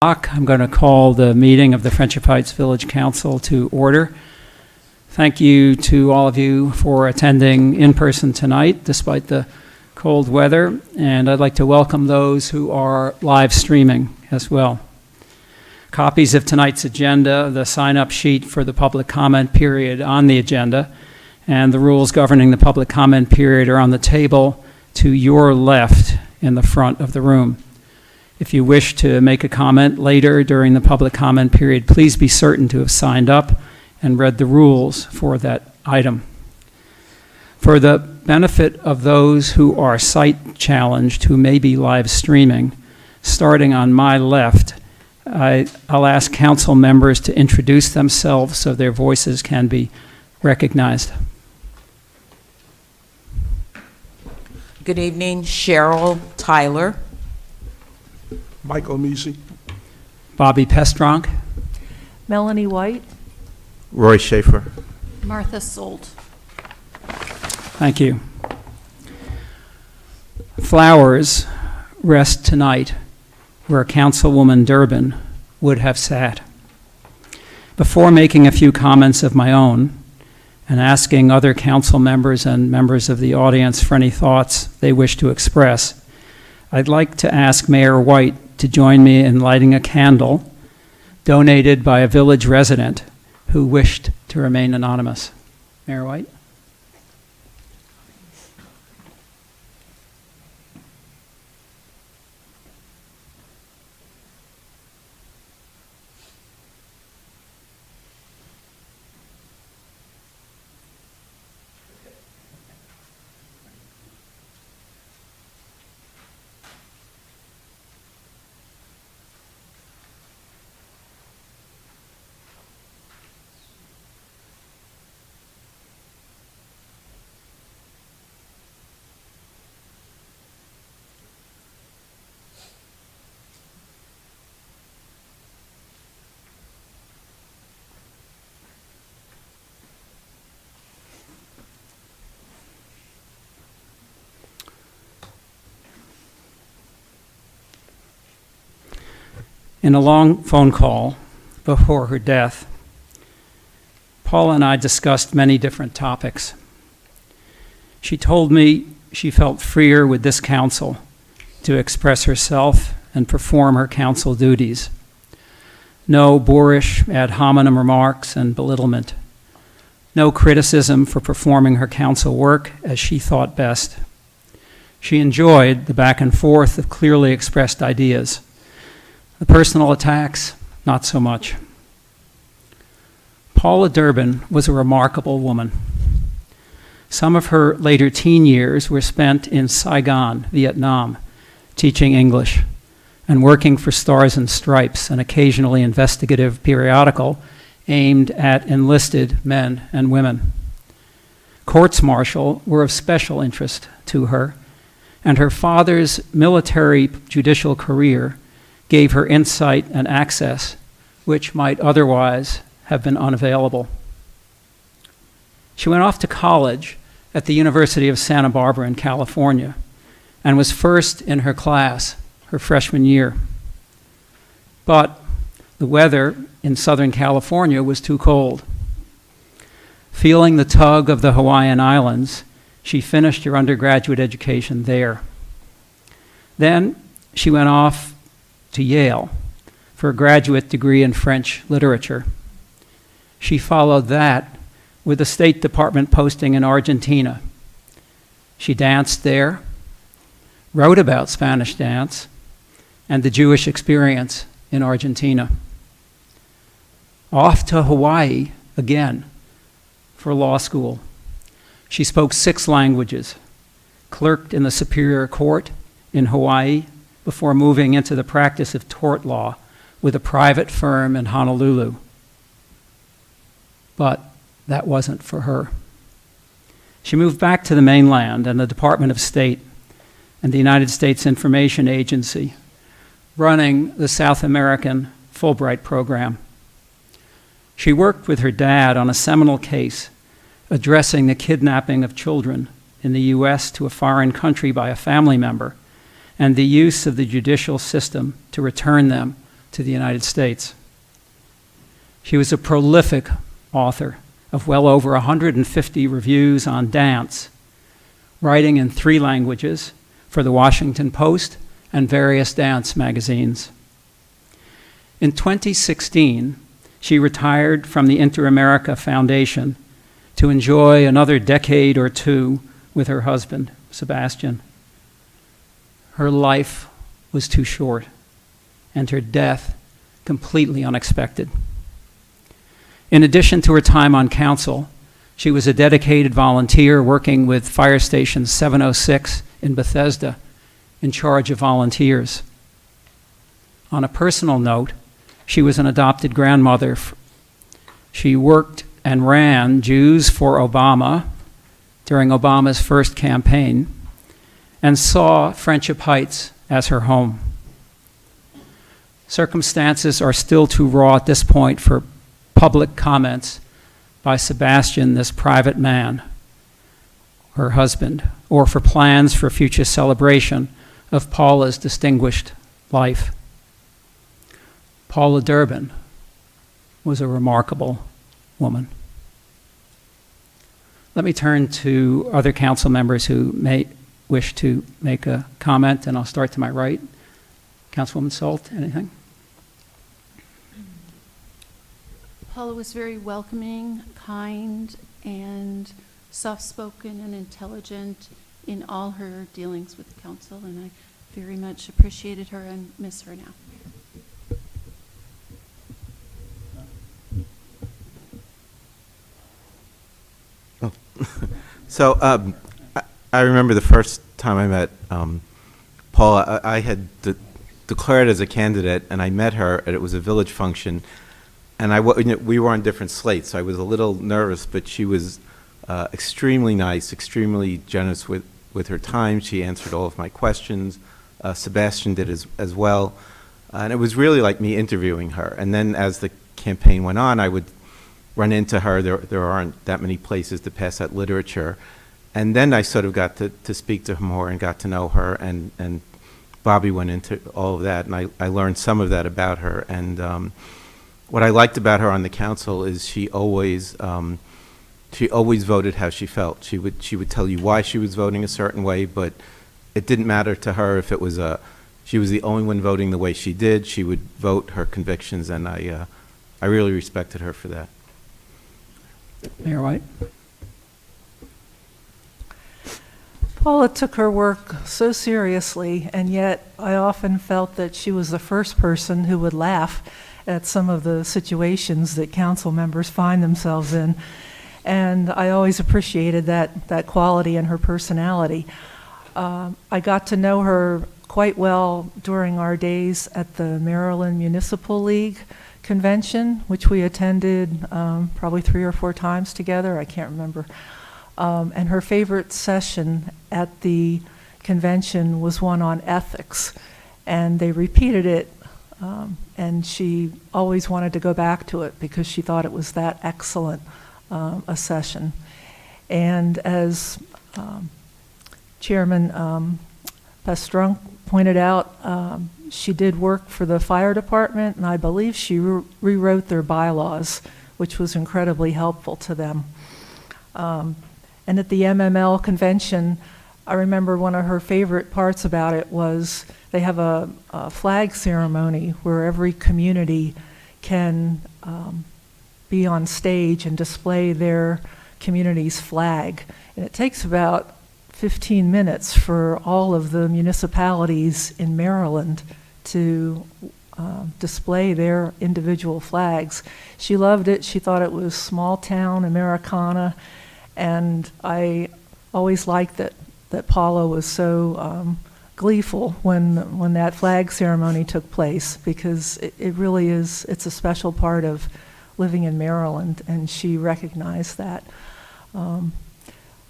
I'm going to call the meeting of the Friendship Heights Village Council to order. Thank you to all of you for attending in person tonight, despite the cold weather, and I'd like to welcome those who are live streaming as well. Copies of tonight's agenda, the sign-up sheet for the public comment period on the agenda, and the rules governing the public comment period are on the table to your left in the front of the room. If you wish to make a comment later during the public comment period, please be certain to have signed up and read the rules for that item. For the benefit of those who are sight challenged who may be live streaming, starting on my left, I'll ask council members to introduce themselves so their voices can be recognized. Good evening, Cheryl Tyler. Michael Measy. Bobby Pestronk. Melanie White. Roy Schaefer. Martha Solt. Thank you. Flowers rest tonight where Councilwoman Durbin would have sat. Before making a few comments of my own and asking other council members and members of the audience for any thoughts they wish to express, I'd like to ask Mayor White to join me in lighting a candle donated by a village resident who wished to remain anonymous. Mayor White? In a long phone call before her death, Paula and I discussed many different topics. She told me she felt freer with this council to express herself and perform her council duties. No boorish ad hominem remarks and belittlement. No criticism for performing her council work as she thought best. She enjoyed the back and forth of clearly expressed ideas. The personal attacks, not so much. Paula Durbin was a remarkable woman. Some of her later teen years were spent in Saigon, Vietnam, teaching English and working for Stars and Stripes, an occasionally investigative periodical aimed at enlisted men and women. Courts-martial were of special interest to her, and her father's military judicial career gave her insight and access which might otherwise have been unavailable. She went off to college at the University of Santa Barbara in California and was first in her class her freshman year. But the weather in Southern California was too cold. Feeling the tug of the Hawaiian Islands, she finished her undergraduate education there. Then she went off to Yale for a graduate degree in French literature. She followed that with a State Department posting in Argentina. She danced there, wrote about Spanish dance and the Jewish experience in Argentina. Off to Hawaii again for law school. She spoke 6 languages, clerked in the Superior Court in Hawaii, before moving into the practice of tort law with a private firm in Honolulu. But that wasn't for her. She moved back to the mainland and the Department of State and the United States Information Agency, running the South American Fulbright program. She worked with her dad on a seminal case addressing the kidnapping of children in the U.S. to a foreign country by a family member and the use of the judicial system to return them to the United States. She was a prolific author of well over 150 reviews on dance, writing in 3 languages for the Washington Post and various dance magazines. In 2016, she retired from the Inter-America Foundation to enjoy another decade or 2 with her husband, Sebastian. Her life was too short, and her death completely unexpected. In addition to her time on council, she was a dedicated volunteer working with Fire Station 706 in Bethesda, in charge of volunteers. On a personal note, she was an adopted grandmother. She worked and ran Jews for Obama during Obama's first campaign and saw Friendship Heights as her home. Circumstances are still too raw at this point for public comments by Sebastian, this private man, her husband, or for plans for future celebration of Paula's distinguished life. Paula Durbin was a remarkable woman. Let me turn to other council members who may wish to make a comment, and I'll start to my right. Councilwoman Salt, anything? Paula was very welcoming, kind, and soft-spoken and intelligent in all her dealings with the council, and I very much appreciated her and miss her now. So I remember the first time I met Paula. I had declared as a candidate, and I met her, and it was a village function, and we were on different slates, so I was a little nervous, but she was extremely nice, extremely generous with her time. She answered all of my questions. Sebastian did as well. And it was really like me interviewing her. And then as the campaign went on, I would run into her. There aren't that many places to pass out literature. And then I sort of got to speak to her more and got to know her. And Bobby went into all of that. And I learned some of that about her. And what I liked about her on the council is she always voted how she felt. She would tell you why she was voting a certain way, but it didn't matter to her if it was she was the only one voting the way she did. She would vote her convictions, and I really respected her for that. Mayor White? Paula took her work so seriously, and yet I often felt that she was the first person who would laugh at some of the situations that council members find themselves in. And I always appreciated that quality in her personality. I got to know her quite well during our days at the Maryland Municipal League convention, which we attended probably 3 or 4 times together, I can't remember. And her favorite session at the convention was one on ethics, and they repeated it, and she always wanted to go back to it because she thought it was that excellent a session. And as Chairman Pastrunk pointed out, she did work for the fire department, and I believe she rewrote their bylaws, which was incredibly helpful to them. And at the MML convention, I remember one of her favorite parts about it was they have a flag ceremony where every community can be on stage and display their community's flag. And it takes about 15 minutes for all of the municipalities in Maryland to display their individual flags. She loved it. She thought it was small town Americana. And I always liked that Paula was so gleeful when that flag ceremony took place, because it really is, it's a special part of living in Maryland, and she recognized that.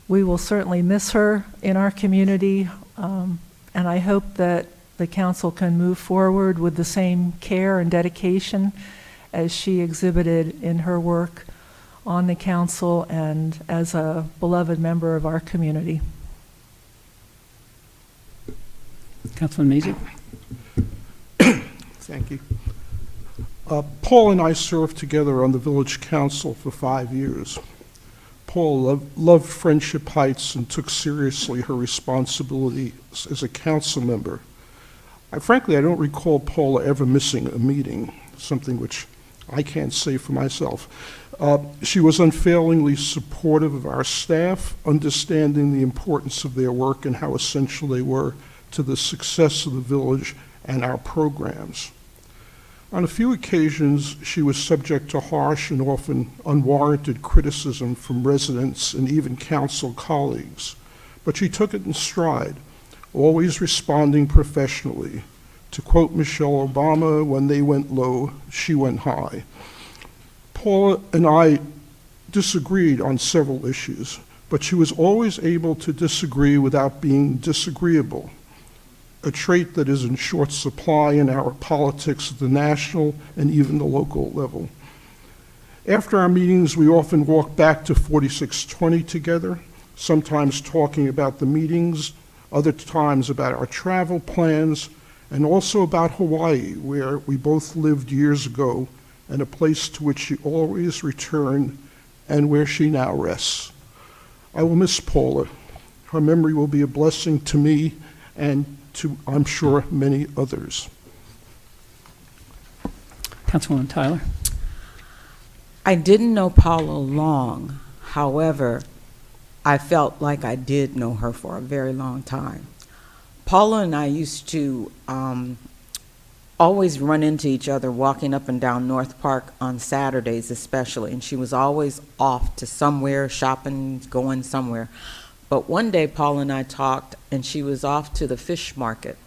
We will certainly miss her in our community, and I hope that the council can move forward with the same care and dedication as she exhibited in her work on the council and as a beloved member of our community. Councilman Mazie? Thank you. Paul and I served together on the village council for 5 years. Paul loved Friendship Heights and took seriously her responsibilities as a council member. Frankly, I don't recall Paula ever missing a meeting, something which I can't say for myself. She was unfailingly supportive of our staff, understanding the importance of their work and how essential they were to the success of the village and our programs. On a few occasions, she was subject to harsh and often unwarranted criticism from residents and even council colleagues, but she took it in stride, always responding professionally. To quote Michelle Obama, when they went low, she went high. Paula and I disagreed on several issues, but she was always able to disagree without being disagreeable, a trait that is in short supply in our politics at the national and even the local level. After our meetings, we often walked back to 4620 together, sometimes talking about the meetings, other times about our travel plans, and also about Hawaii, where we both lived years ago, and a place to which she always returned and where she now rests. I will miss Paula. Her memory will be a blessing to me and to, I'm sure, many others. Councilwoman Tyler. I didn't know Paula long. However, I felt like I did know her for a very long time. Paula and I used to always run into each other walking up and down North Park on Saturdays especially, and she was always off to somewhere, shopping, going somewhere. But one day Paula and I talked, and she was off to the fish market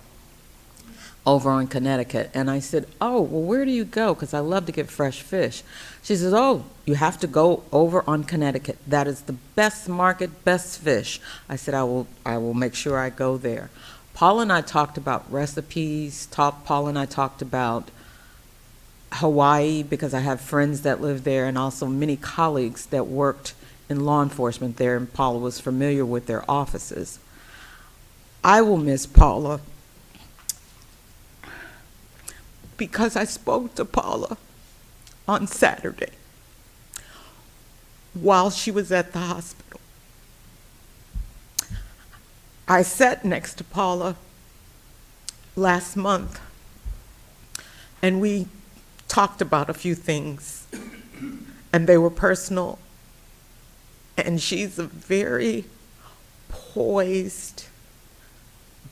over in Connecticut. And I said, oh, well, where do you go? Because I love to get fresh fish. She says, oh, you have to go over on Connecticut. That is the best market, best fish. I said, I will make sure I go there. Paula and I talked about recipes. Paula and I talked about Hawaii, because I have friends that live there and also many colleagues that worked in law enforcement there, and Paula was familiar with their offices. I will miss Paula because I spoke to Paula on Saturday while she was at the hospital. I sat next to Paula last month, and we talked about a few things, and they were personal. And she's a very poised,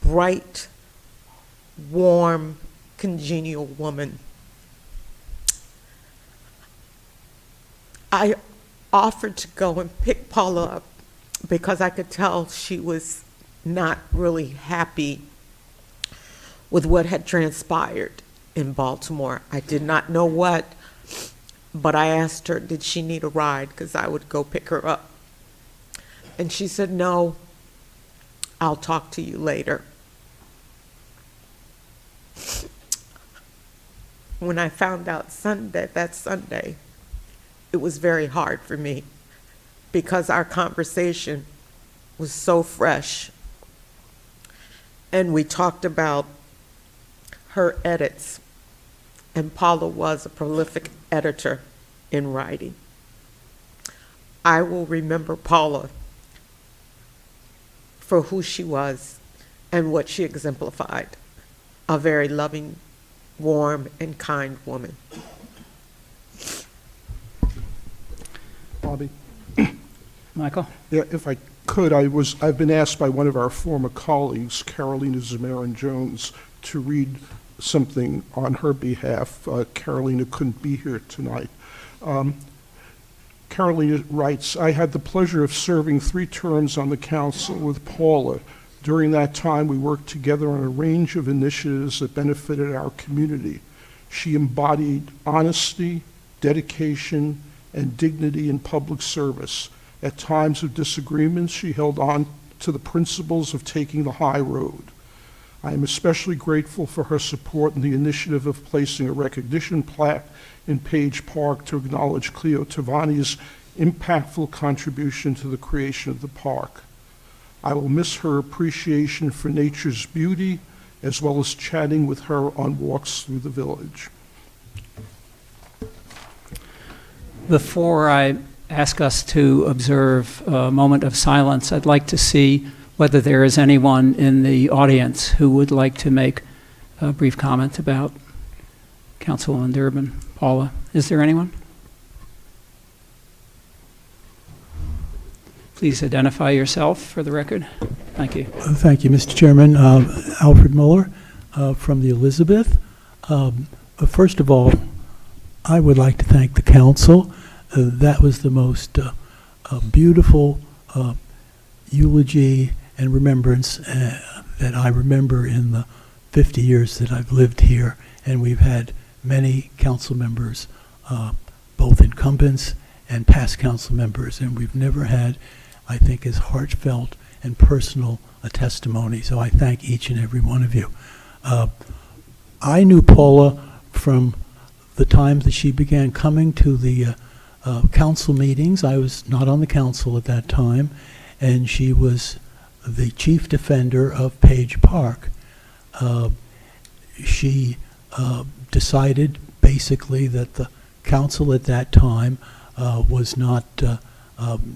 bright, warm, congenial woman. I offered to go and pick Paula up because I could tell she was not really happy with what had transpired in Baltimore. I did not know what, but I asked her, did she need a ride? Because I would go pick her up. And she said, no, I'll talk to you later. When I found out that Sunday, it was very hard for me because our conversation was so fresh. And we talked about her edits, and Paula was a prolific editor in writing. I will remember Paula for who she was and what she exemplified, a very loving, warm, and kind woman. Bobby? Michael. Yeah, if I could, I've been asked by one of our former colleagues, Carolina Zamarin-Jones, to read something on her behalf. Carolina couldn't be here tonight. Carolina writes, I had the pleasure of serving 3 terms on the council with Paula. During that time, we worked together on a range of initiatives that benefited our community. She embodied honesty, dedication, and dignity in public service. At times of disagreements, she held on to the principles of taking the high road. I am especially grateful for her support in the initiative of placing a recognition plaque in Page Park to acknowledge Cleo Tavani's impactful contribution to the creation of the park. I will miss her appreciation for nature's beauty, as well as chatting with her on walks through the village. Before I ask us to observe a moment of silence, I'd like to see whether there is anyone in the audience who would like to make a brief comment about Councilwoman Durbin. Paula, is there anyone? Please identify yourself for the record. Thank you. Thank you, Mr. Chairman. Alfred Muller from the Elizabeth. First of all, I would like to thank the council. That was the most beautiful eulogy and remembrance that I remember in the 50 years that I've lived here. And we've had many council members, both incumbents and past council members, and we've never had, I think, as heartfelt and personal a testimony. So I thank each and every one of you. I knew Paula from the time that she began coming to the council meetings. I was not on the council at that time, and she was the chief defender of Page Park. She decided basically that the council at that time was not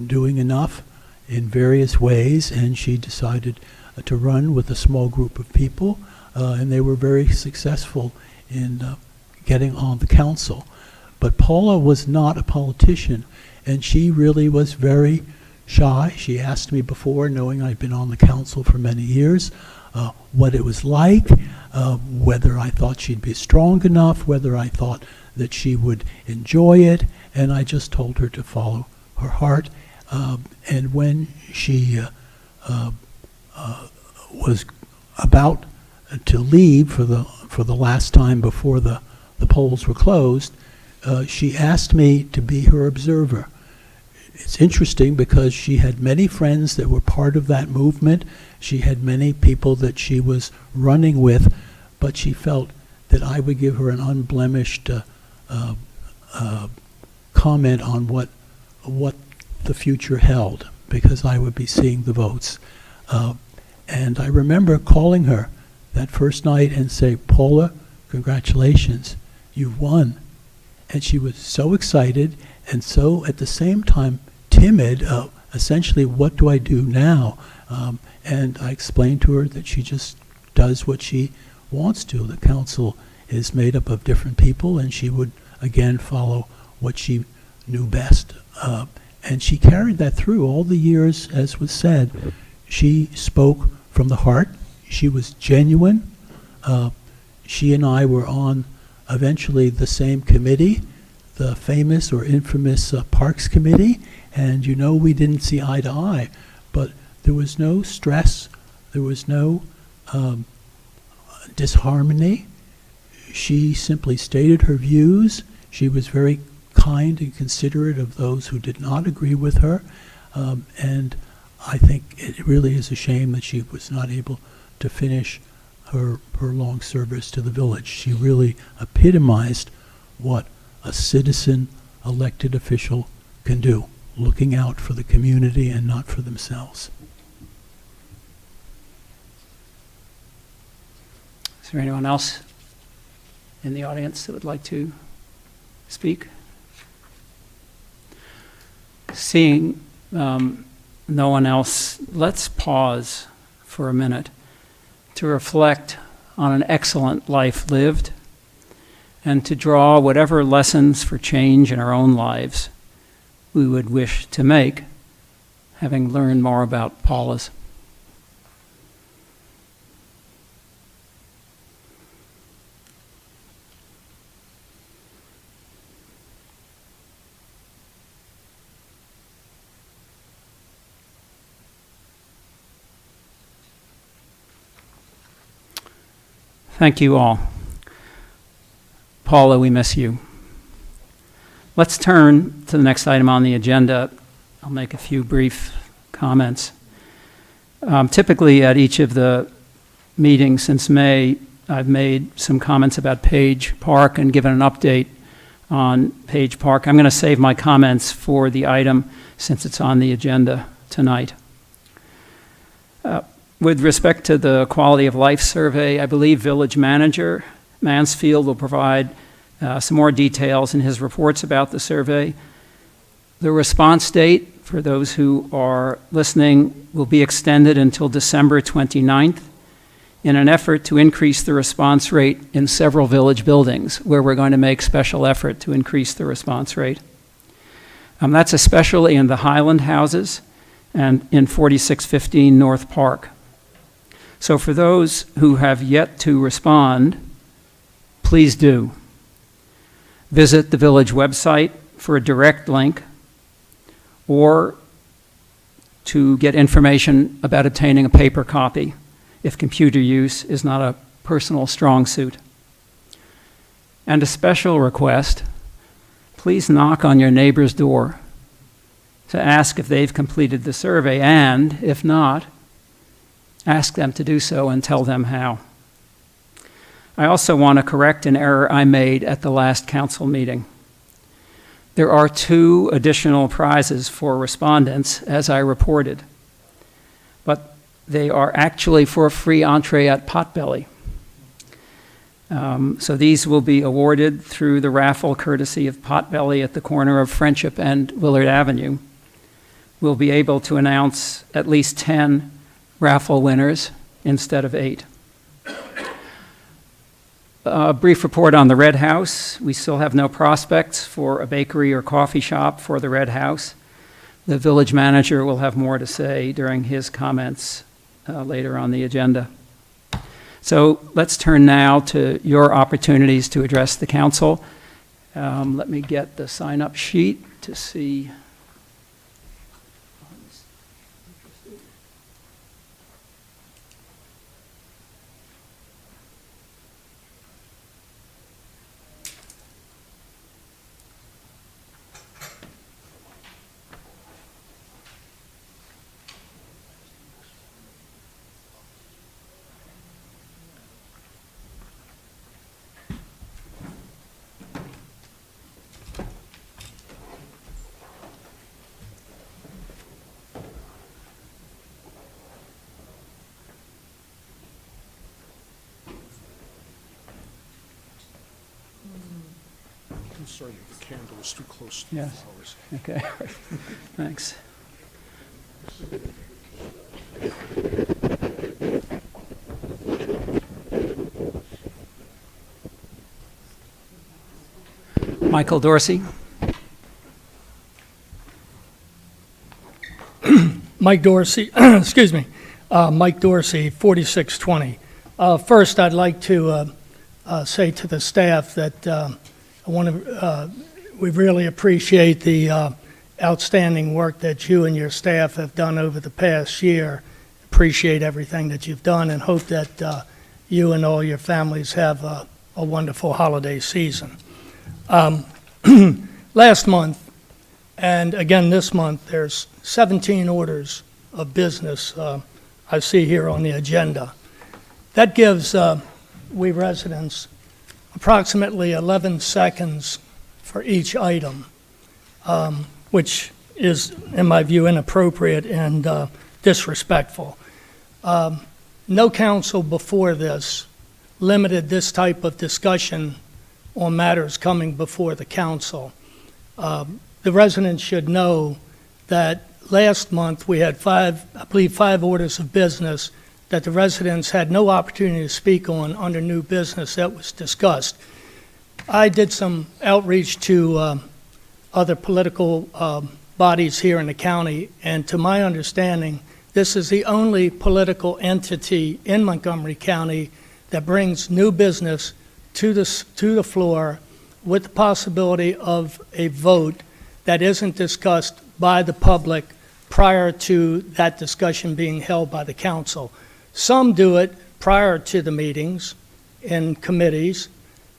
doing enough in various ways, and she decided to run with a small group of people, and they were very successful in getting on the council. But Paula was not a politician, and she really was very shy. She asked me before, knowing I'd been on the council for many years, what it was like, whether I thought she'd be strong enough, whether I thought that she would enjoy it, and I just told her to follow her heart. And when she was about to leave for the last time before the polls were closed, she asked me to be her observer. It's interesting because she had many friends that were part of that movement. She had many people that she was running with, but she felt that I would give her an unblemished comment on what the future held, because I would be seeing the votes. And I remember calling her that first night and say, "Paula, congratulations, you've won." And she was so excited and so at the same time timid, essentially, what do I do now? And I explained to her that she just does what she wants to. The council is made up of different people, and she would, again, follow what she knew best. And she carried that through all the years, as was said. She spoke from the heart. She was genuine. She and I were on eventually the same committee, the famous or infamous Parks Committee, and you know we didn't see eye to eye, but there was no stress, there was no disharmony. She simply stated her views. She was very kind and considerate of those who did not agree with her, and I think it really is a shame that she was not able to finish her long service to the village. She really epitomized what a citizen elected official can do, looking out for the community and not for themselves. Is there anyone else in the audience that would like to speak? Seeing no one else, let's pause for a minute to reflect on an excellent life lived and to draw whatever lessons for change in our own lives we would wish to make, having learned more about Paula's. Thank you all. Paula, we miss you. Let's turn to the next item on the agenda. I'll make a few brief comments. Typically at each of the meetings since May, I've made some comments about Page Park and given an update on Page Park. I'm going to save my comments for the item since it's on the agenda tonight. With respect to the quality of life survey, I believe Village Manager Mansfield will provide some more details in his reports about the survey. The response date, for those who are listening, will be extended until December 29th in an effort to increase the response rate in several village buildings where we're going to make special effort to increase the response rate. That's especially in the Highland houses and in 4615 North Park. So for those who have yet to respond, please do. Visit the village website for a direct link or to get information about obtaining a paper copy if computer use is not a personal strong suit. And a special request, please knock on your neighbor's door to ask if they've completed the survey, and if not, ask them to do so and tell them how. I also want to correct an error I made at the last council meeting. There are 2 additional prizes for respondents, as I reported, but they are actually for a free entree at Potbelly. So these will be awarded through the raffle courtesy of Potbelly at the corner of Friendship and Willard Avenue. We'll be able to announce at least 10 raffle winners instead of 8. A brief report on the Red House. We still have no prospects for a bakery or coffee shop for the Red House. The village manager will have more to say during his comments later on the agenda. So let's turn now to your opportunities to address the council. Let me get the sign-up sheet to see. I'm sorry, the candle is too close to the Yes. flowers. Okay, thanks. Michael Dorsey. Mike Dorsey, excuse me, Mike Dorsey, 4620. First, I'd like to say to the staff that we really appreciate the outstanding work that you and your staff have done over the past year. Appreciate everything that you've done and hope that you and all your families have a wonderful holiday season. Last month, and again this month, there's 17 orders of business I see here on the agenda. That gives we residents approximately 11 seconds for each item, which is, in my view, inappropriate and disrespectful. No council before this limited this type of discussion on matters coming before the council. The residents should know that last month we had I believe five orders of business that the residents had no opportunity to speak on under new business that was discussed. I did some outreach to other political bodies here in the county, and to my understanding, this is the only political entity in Montgomery County that brings new business to the floor with the possibility of a vote that isn't discussed by the public prior to that discussion being held by the council. Some do it prior to the meetings in committees.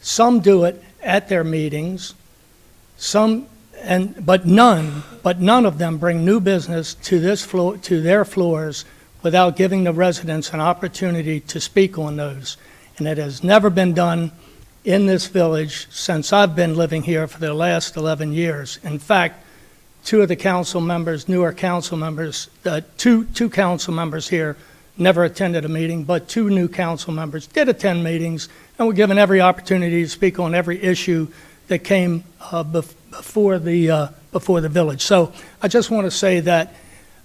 Some do it at their meetings. But none of them bring new business to their floors without giving the residents an opportunity to speak on those. And it has never been done in this village since I've been living here for the last 11 years. In fact, two of the council members, newer council members, two council members here never attended a meeting, but two new council members did attend meetings and were given every opportunity to speak on every issue that came before the village. So I just want to say that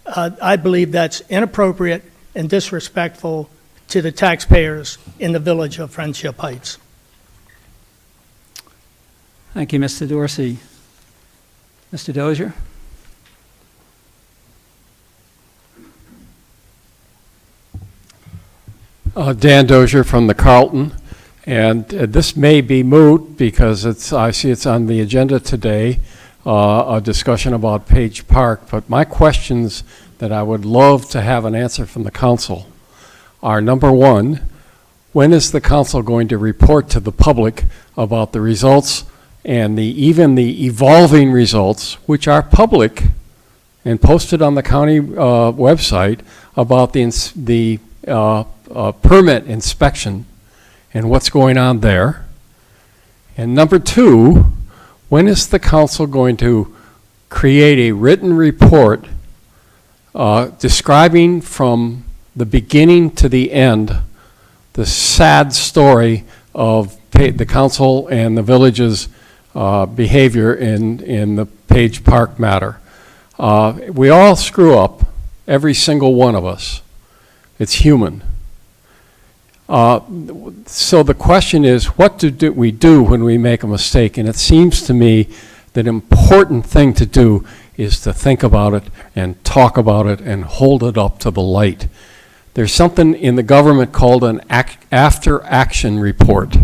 I believe that's inappropriate and disrespectful to the taxpayers in the village of Friendship Heights. Thank you, Mr. Dorsey. Mr. Dozier? Dan Dozier from the Carlton, and this may be moot because I see it's on the agenda today, a discussion about Page Park, but my questions that I would love to have an answer from the council are, number one, when is the council going to report to the public about the results and even the evolving results, which are public and posted on the county website, about the permit inspection and what's going on there? And number two, when is the council going to create a written report describing from the beginning to the end the sad story of the council and the village's behavior in the Page Park matter? We all screw up, every single one of us. It's human. So the question is, what do we do when we make a mistake? And it seems to me that an important thing to do is to think about it and talk about it and hold it up to the light. There's something in the government called an after-action report.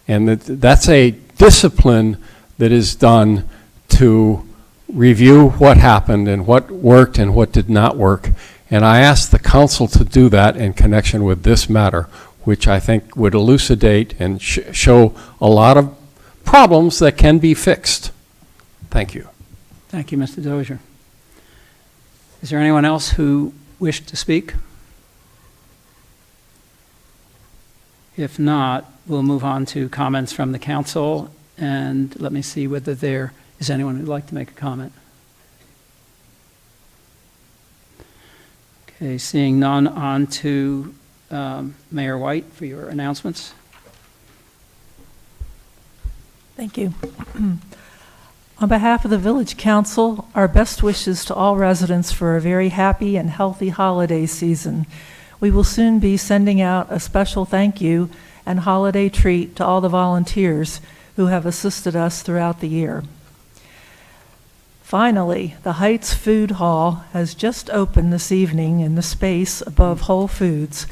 And that's a discipline that is done to review what happened and what worked and what did not work. And I asked the council to do that in connection with this matter, which I think would elucidate and show a lot of problems that can be fixed. Thank you. Thank you, Mr. Dozier. Is there anyone else who wished to speak? If not, we'll move on to comments from the council, and let me see whether there is anyone who'd like to make a comment. Okay, seeing none, on to Mayor White for your announcements. Thank you. On behalf of the Village Council, our best wishes to all residents for a very happy and healthy holiday season. We will soon be sending out a special thank you and holiday treat to all the volunteers who have assisted us throughout the year. Finally, the Heights Food Hall has just opened this evening in the space above Whole Foods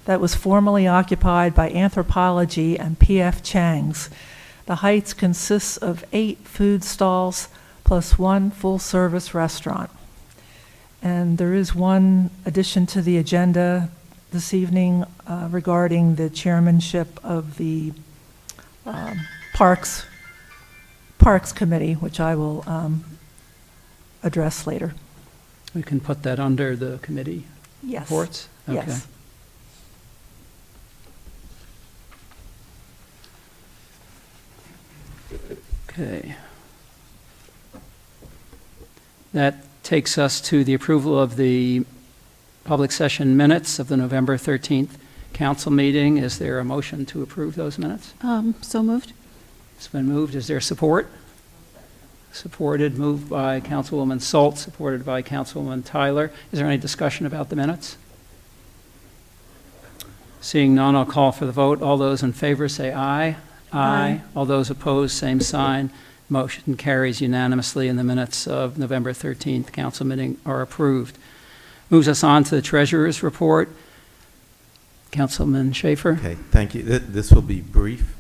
that was formerly occupied by Anthropology and P.F. Chang's. The Heights consists of 8 food stalls plus 1 full-service restaurant. And there is one addition to the agenda this evening regarding the chairmanship of the Parks Committee, which I will address later. We can put that under the committee Yes. reports? Okay. Yes. Okay. That takes us to the approval of the public session minutes of the November 13th council meeting. Is there a motion to approve those minutes? So moved. It's been moved. Is there support? Supported, moved by Councilwoman Salt, supported by Councilwoman Tyler. Is there any discussion about the minutes? Seeing none, I'll call for the vote. All those in favor say aye. Aye. All those opposed, same sign. Motion carries unanimously, and the minutes of November 13th council meeting are approved. Moves us on to the treasurer's report. Councilman Schaefer. Okay, thank you. This will be brief.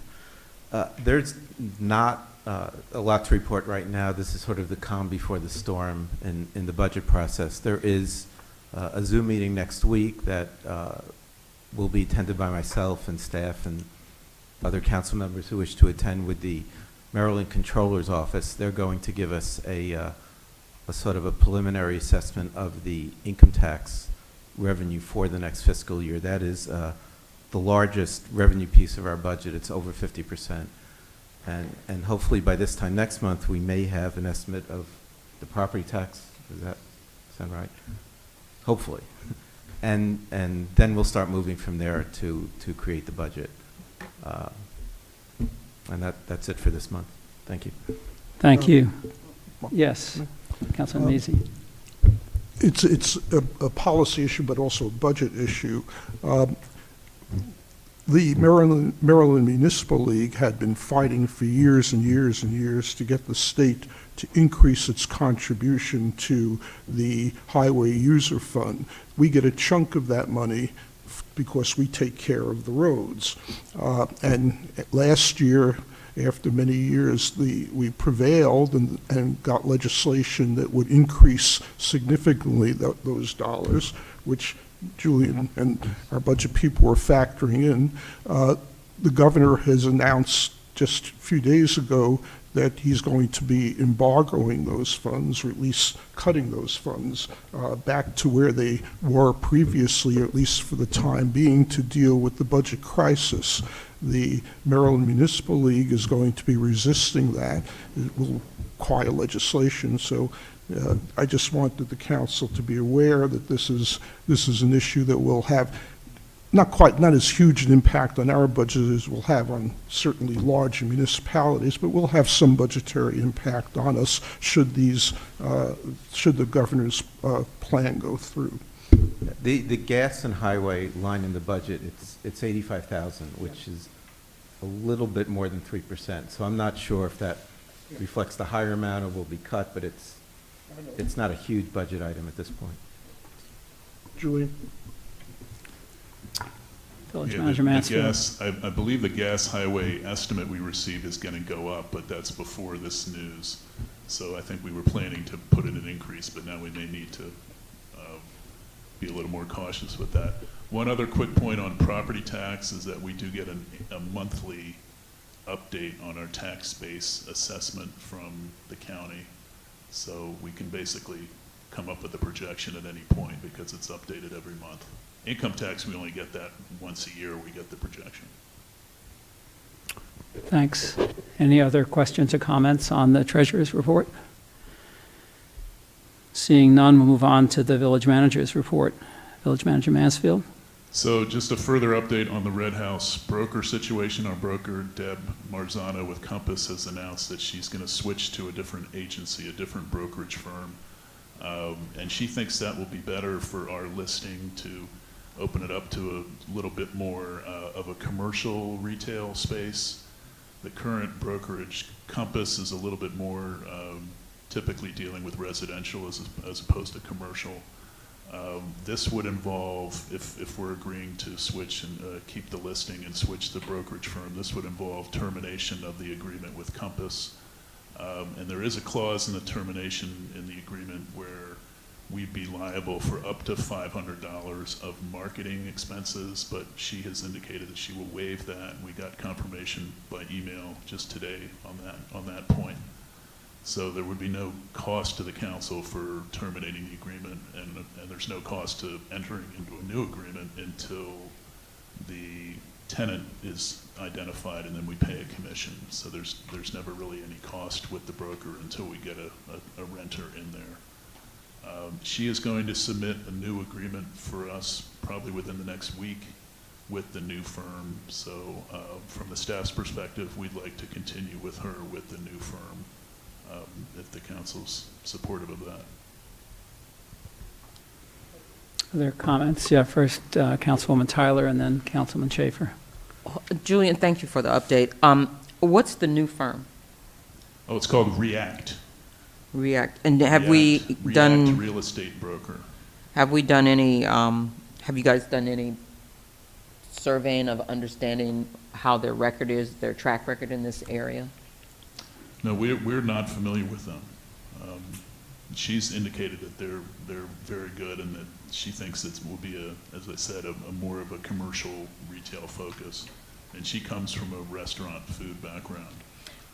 There's not a lot to report right now. This is sort of the calm before the storm in the budget process. There is a Zoom meeting next week that will be attended by myself and staff and other council members who wish to attend with the Maryland Controller's Office. They're going to give us a sort of a preliminary assessment of the income tax revenue for the next fiscal year. That is the largest revenue piece of our budget. It's over 50%. And hopefully by this time next month, we may have an estimate of the property tax. Does that sound right? Hopefully. And then we'll start moving from there to create the budget. And that's it for this month. Thank you. Thank you. Yes, Councilman Mazie. It's a policy issue, but also a budget issue. The Maryland Municipal League had been fighting for years and years and years to get the state to increase its contribution to the Highway User Fund. We get a chunk of that money because we take care of the roads. And last year, after many years, we prevailed and got legislation that would increase significantly those dollars, which Julian and our budget people were factoring in. The governor has announced just a few days ago that he's going to be embargoing those funds, or at least cutting those funds back to where they were previously, or at least for the time being, to deal with the budget crisis. The Maryland Municipal League is going to be resisting that. It will require legislation, so I just wanted the council to be aware that this is an issue that will have not as huge an impact on our budget as we'll have on certainly large municipalities, but will have some budgetary impact on us should the governor's plan go through. The gas and highway line in the budget, it's 85,000, which is a little bit more than 3%. So I'm not sure if that reflects the higher amount or will be cut, but it's not a huge budget item at this point. Julian? Village Yeah, Manager the Mansfield. gas, I believe the gas highway estimate we received is going to go up, but that's before this news. So I think we were planning to put in an increase, but now we may need to be a little more cautious with that. One other quick point on property tax is that we do get a monthly update on our tax base assessment from the county. So we can basically come up with a projection at any point because it's updated every month. Income tax, we only get that once a year, we get the projection. Thanks. Any other questions or comments on the treasurer's report? Seeing none, we'll move on to the village manager's report. Village Manager Mansfield. So just a further update on the Red House broker situation. Our broker, Deb Marzano with Compass, has announced that she's going to switch to a different agency, a different brokerage firm. And she thinks that will be better for our listing to open it up to a little bit more of a commercial retail space. The current brokerage, Compass, is a little bit more typically dealing with residential as opposed to commercial. This would involve, if we're agreeing to switch and keep the listing and switch the brokerage firm, this would involve termination of the agreement with Compass. And there is a clause in the termination in the agreement where we'd be liable for up to $500 of marketing expenses, but she has indicated that she will waive that. We got confirmation by email just today on that point. So there would be no cost to the council for terminating the agreement, and there's no cost to entering into a new agreement until the tenant is identified, and then we pay a commission. So there's never really any cost with the broker until we get a renter in there. She is going to submit a new agreement for us probably within the next week with the new firm. So from the staff's perspective, we'd like to continue with her with the new firm if the council's supportive of that. Other comments? Yeah, first Councilwoman Tyler and then Councilman Schaefer. Julian, thank you for the update. What's the new firm? Oh, it's called React. React. And have we React done? Real Estate Broker. Have we done any? Have you guys done any surveying of understanding how their record is, their track record in this area? No, we're not familiar with them. She's indicated that they're very good, and that she thinks it will be as I said, a more of a commercial retail focus. And she comes from a restaurant food background.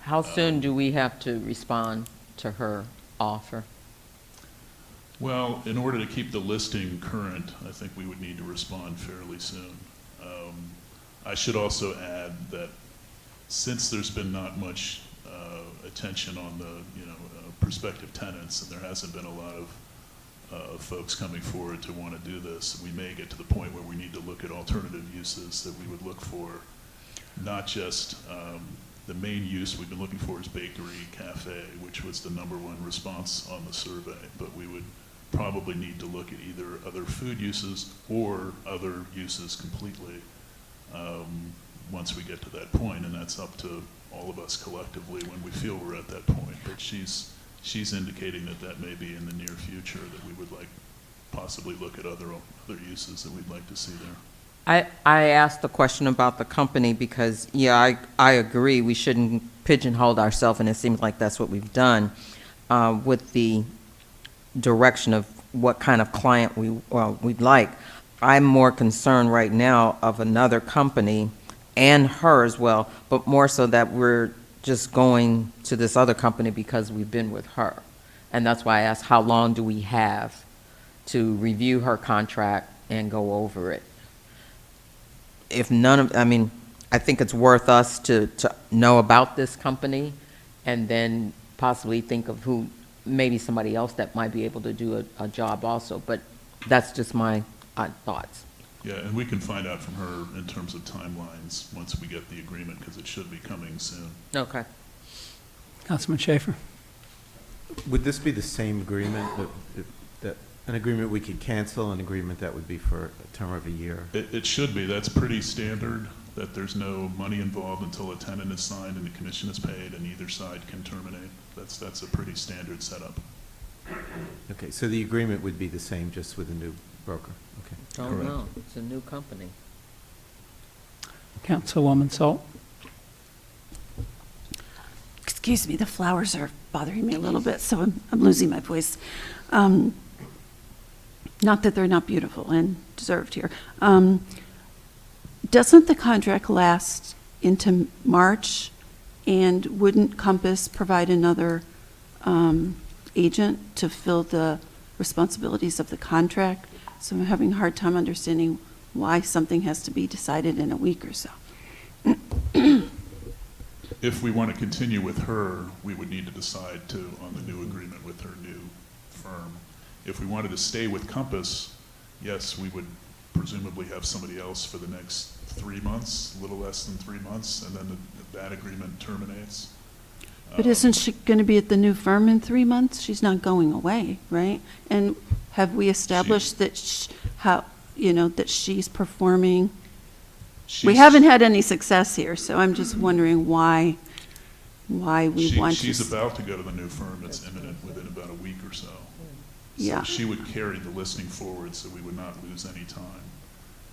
How soon do we have to respond to her offer? Well, in order to keep the listing current, I think we would need to respond fairly soon. I should also add that since there's been not much attention on the prospective tenants, and there hasn't been a lot of folks coming forward to want to do this, we may get to the point where we need to look at alternative uses that we would look for, not just the main use we've been looking for is bakery, cafe, which was the #1 response on the survey. But we would probably need to look at either other food uses or other uses completely once we get to that point, and that's up to all of us collectively when we feel we're at that point. But she's indicating that that may be in the near future, that we would like possibly look at other uses that we'd like to see there. I asked the question about the company because, yeah, I agree, we shouldn't pigeonhole ourselves, and it seems like that's what we've done with the direction of what kind of client we'd like. I'm more concerned right now of another company and her as well, but more so that we're just going to this other company because we've been with her. And that's why I asked, how long do we have to review her contract and go over it? If none of, I mean, I think it's worth us to know about this company and then possibly think of who, maybe somebody else that might be able to do a job also, but that's just my thoughts. Yeah, and we can find out from her in terms of timelines once we get the agreement, because it should be coming soon. Okay. Councilman Schaefer? Would this be the same agreement, that an agreement we could cancel, an agreement that would be for a term of a year? It should be. That's pretty standard, that there's no money involved until a tenant is signed and the commission is paid and either side can terminate. That's a pretty standard setup. Okay, so the agreement would be the same, just with a new broker? Okay. Don't know. It's a new company. Councilwoman Salt? Excuse me, the flowers are bothering me a little bit, so I'm losing my voice. Not that they're not beautiful and deserved here. Doesn't the contract last into March, and wouldn't Compass provide another agent to fill the responsibilities of the contract? So I'm having a hard time understanding why something has to be decided in a week or so. If we want to continue with her, we would need to decide on the new agreement with her new firm. If we wanted to stay with Compass, yes, we would presumably have somebody else for the next 3 months, a little less than 3 months, and then that agreement terminates. But isn't she going to be at the new firm in 3 months? She's not going away, right? And have we established that that she's performing? We haven't had any success here, so I'm just wondering why we want to. She's about to go to the new firm. It's imminent, within about a week or so. Yeah. So she would carry the listing forward, so we would not lose any time.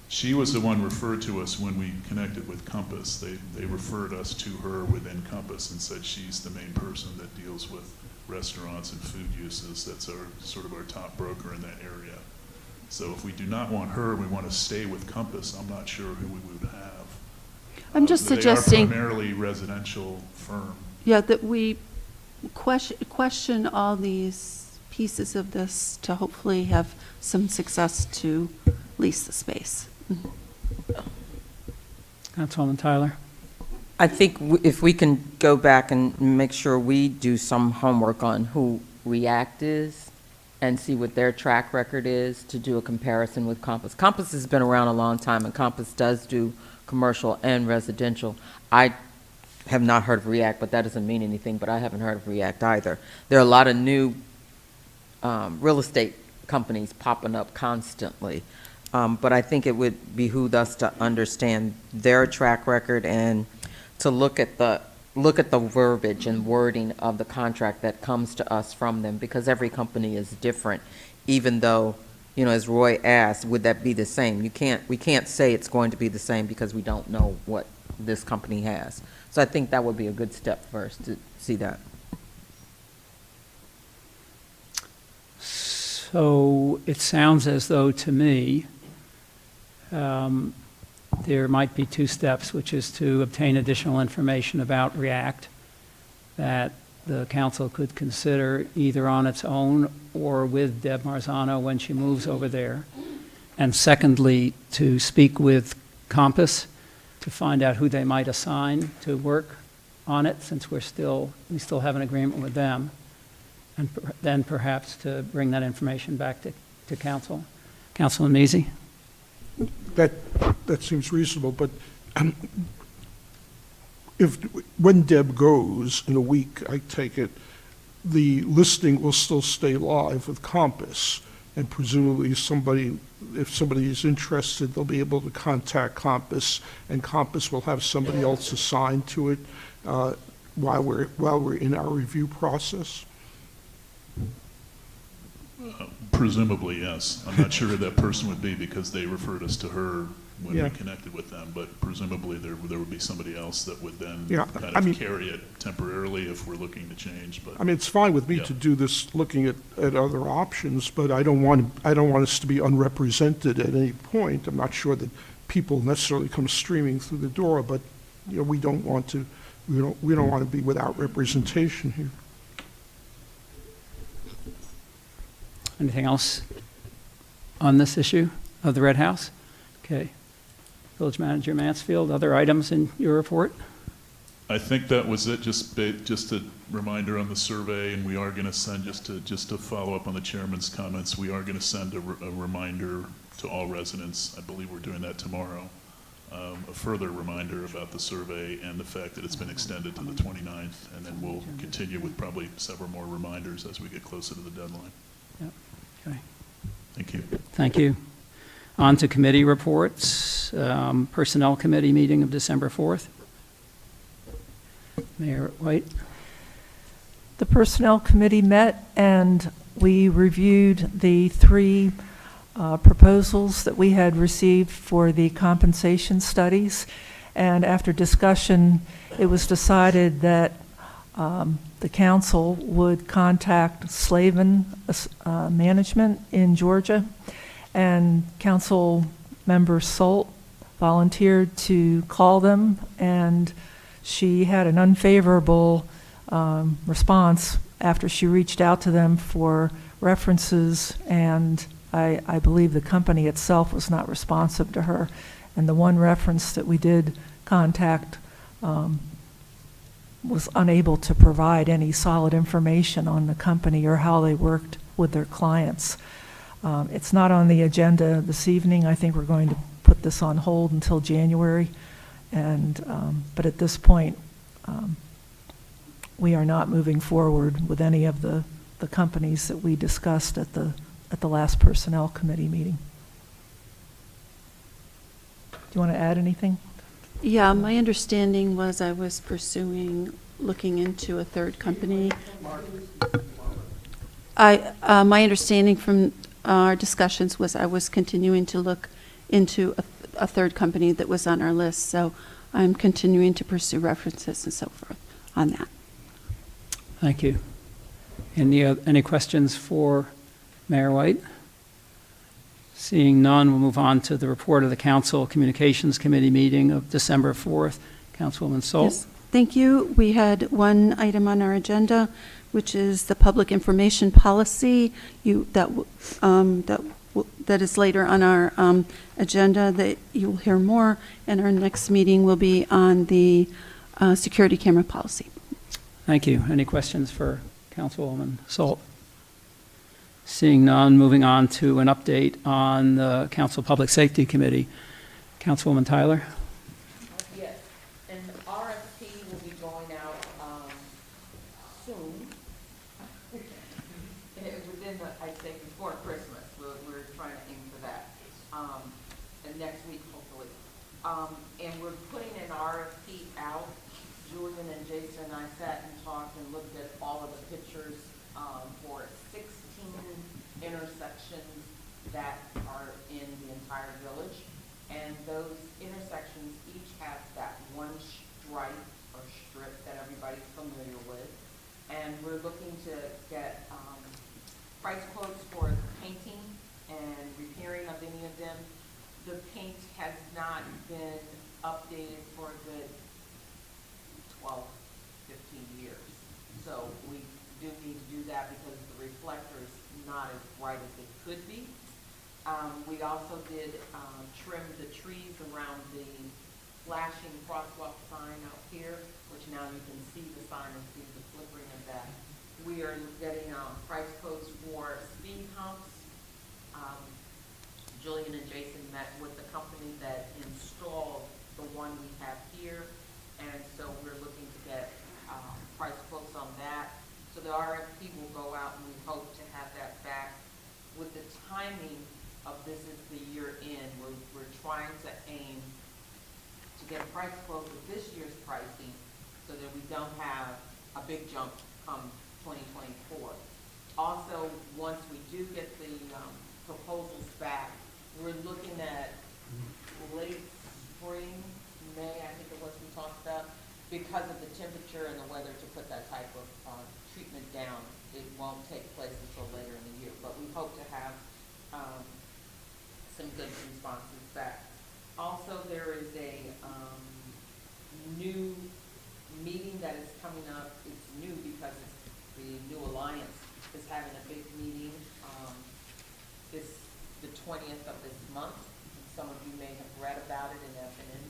She was the one referred to us when we connected with Compass. They referred us to her within Compass and said she's the main person that deals with restaurants and food uses. That's sort of our top broker in that area. So if we do not want her, we want to stay with Compass, I'm not sure who we would have. I'm just suggesting. They are primarily residential firm. Yeah, that we question all these pieces of this to hopefully have some success to lease the space. Councilwoman Tyler? I think if we can go back and make sure we do some homework on who React is and see what their track record is, to do a comparison with Compass. Compass has been around a long time, and Compass does do commercial and residential. I have not heard of React, but that doesn't mean anything, but I haven't heard of React either. There are a lot of new real estate companies popping up constantly. But I think it would behoove us to understand their track record and to look at the verbiage and wording of the contract that comes to us from them, because every company is different. Even though, as Roy asked, would that be the same? We can't say it's going to be the same because we don't know what this company has. So I think that would be a good step first to see that. So it sounds as though, to me, there might be 2 steps, which is to obtain additional information about React that the council could consider either on its own or with Deb Marzano when she moves over there. And secondly, to speak with Compass to find out who they might assign to work on it, since we still have an agreement with them, and then perhaps to bring that information back to council. Councilman Measy? That That seems reasonable, but when Deb goes in a week, I take it, the listing will still stay live with Compass, and presumably if somebody is interested, they'll be able to contact Compass, and Compass will have somebody else assigned to it while we're in our review process. Presumably, yes. I'm not sure who that person would be because they referred us to her when Yeah. we connected with them, but presumably there would be somebody else that would then Yeah, kind I of mean- carry it temporarily if we're looking to change, but. I mean, it's fine with me Yeah. to do this, looking at other options, but I don't want us to be unrepresented at any point. I'm not sure that people necessarily come streaming through the door, but, we don't want to be without representation here. Anything else on this issue of the Red House? Okay. Village Manager Mansfield, other items in your report? I think that was it, just a reminder on the survey, and we are going to send, just to follow up on the chairman's comments, we are going to send a reminder to all residents. I believe we're doing that tomorrow. A further reminder about the survey and the fact that it's been extended to the 29th, and then we'll continue with probably several more reminders as we get closer to the deadline. Yep. Okay. Thank you. Thank you. On to committee reports. Personnel Committee meeting of December 4th. Mayor White. The Personnel Committee met and we reviewed the three proposals that we had received for the compensation studies. And after discussion, it was decided that the council would contact Slavin Management in Georgia, and Council Member Solt volunteered to call them, and she had an unfavorable response after she reached out to them for references, and I believe the company itself was not responsive to her. And the one reference that we did contact was unable to provide any solid information on the company or how they worked with their clients. It's not on the agenda this evening. I think we're going to put this on hold until January. And but at this point, we are not moving forward with any of the companies that we discussed at the last Personnel Committee meeting. Do you want to add anything? Yeah, my understanding was I was looking into a third company. My understanding from our discussions was I was continuing to look into a third company that was on our list, so I'm continuing to pursue references and so forth on that. Thank you. Any questions for Mayor White? Seeing none, we'll move on to the report of the Council Communications Committee meeting of December 4th. Councilwoman Solt. Yes, thank you. We had one item on our agenda, which is the public information policy that is later on our agenda that you will hear more, and our next meeting will be on the security camera policy. Thank you. Any questions for Councilwoman Solt? Seeing none, moving on to an update on the Council Public Safety Committee. Councilwoman Tyler? Yes, an RFP will be going out soon. Within I'd say before Christmas. We're trying to aim for that. And next week, hopefully. And we're putting an RFP out. Julian and Jason and I sat and talked and looked at all of the pictures for 16 intersections that are in the entire village. And those intersections each have that one stripe or strip that everybody's familiar with. And we're looking to get price quotes for painting and repairing of any of them. The paint has not been updated for a good 12, 15 years. So we do need to do that because the reflector's not as bright as it could be. We also did trim the trees around the flashing crosswalk sign out here, which now you can see the sign and see the flickering of that. We are getting price quotes for speed humps. Julian and Jason met with the company that installed the one we have here, and so we're that. So the RFP will go out, and we hope to have that back. With the timing of this is the year end, we're trying to aim to get a price quote with this year's pricing so that we don't have a big jump come 2024. Also, once we do get the proposals back, we're looking at late spring, May, I think it was we talked about, because of the temperature and the weather to put that type of treatment down. It won't take place until later in the year, but we hope to have some good responses back. Also, there is a new meeting that is coming up. It's new because it's the New Alliance is having a big meeting. It's the 20th of this month. Some of you may have read about it in FNN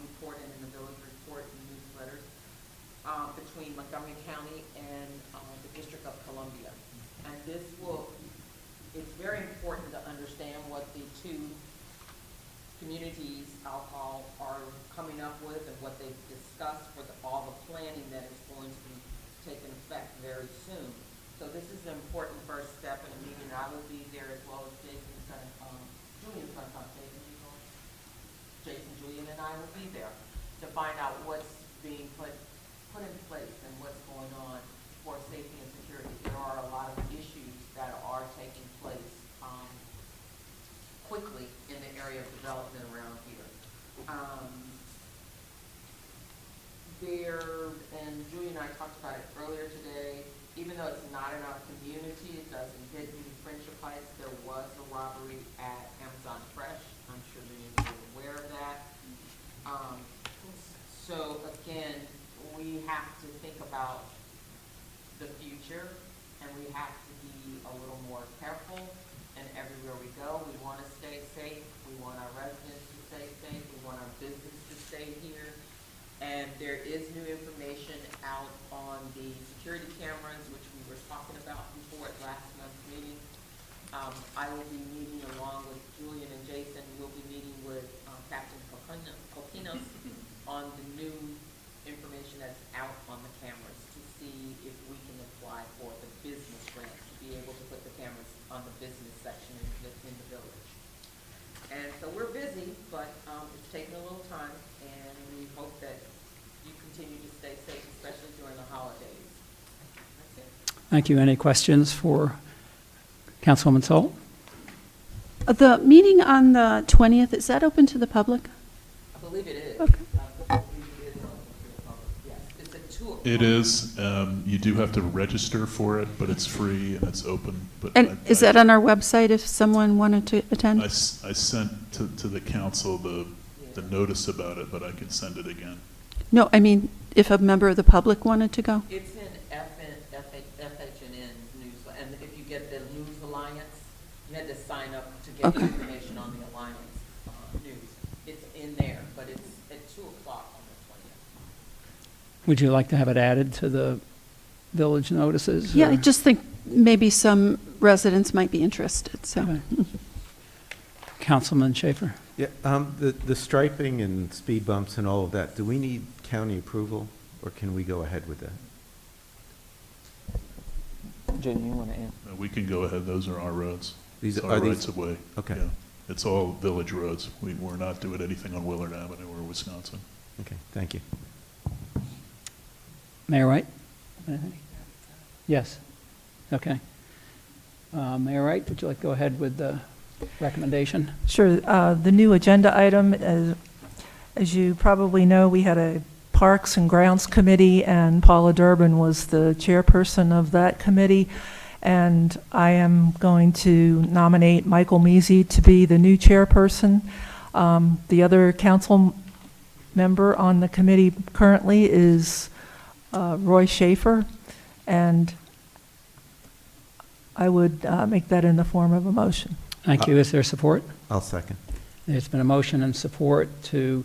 report and in the village report and newsletters between Montgomery County and the District of Columbia. And it's very important to understand what the two communities, I'll call, are coming up with and what they've discussed for all the planning that is going to be taking effect very soon. So this is an important first step in a meeting. I will be there as well as Jason's son, Julian's son, Jason, Julian, and I will be there to find out what's being put in place and what's going on for safety and security. There are a lot of issues that are taking place quickly in the area of development around here. And Julie and I talked about it earlier today, even though it's not in our community, it doesn't hit in Friendship Heights. There was a robbery at Amazon Fresh. I'm sure many of you are aware of that. So again, we have to think about the future, and we have to be a little more careful. And everywhere we go, we want to stay safe. We want our residents to stay safe. We want our business to stay here. And there is new information out on the security cameras, which we were talking about before at last month's meeting. I will be meeting along with Julian and Jason. We'll be meeting with Captain Copinos on the new information that's out on the cameras to see if we can apply for the business grant to be able to put the cameras on the business section in the village. And so we're busy, but it's taking a little time, and we hope that you continue to stay safe, especially during the holidays. That's it. Thank you. Any questions for Councilwoman Salt? The meeting on the 20th, is that open to the public? I believe it is. Okay. I believe it is open to the public, yes. It's at 2 o'clock. It is. You do have to register for it, but it's free and it's open. But And is that on our website if someone wanted to attend? I sent to the council the notice about it, but I can send it again. No, I mean, if a member of the public wanted to go? It's in FHNN's newsletter, and if you get the News Alliance, you had to sign up to get the Okay. information on the Alliance news. It's in there, but it's at 2 o'clock on the 20th. Would you like to have it added to the village notices? Yeah, I or- just think maybe some residents might be interested, so. Okay. Councilman Schaefer? Yeah, the striping and speed bumps and all of that, do we need county approval, or can we go ahead with that? Jen, you want to add? We can go ahead. Those are our roads. These It's are our these- rights of way. Okay. Yeah. It's all village roads. We're not doing anything on Willard Avenue or Wisconsin. Okay, thank you. Mayor White? Anything? Yes. Okay. Mayor Wright, would you like to go ahead with the recommendation? Sure. The new agenda item, as you probably know, we had a Parks and Grounds Committee, and Paula Durbin was the chairperson of that committee. And I am going to nominate Michael Measy to be the new chairperson. The other council member on the committee currently is Roy Schaefer, and I would make that in the form of a motion. Thank you. Is there support? I'll second. There's been a motion and support to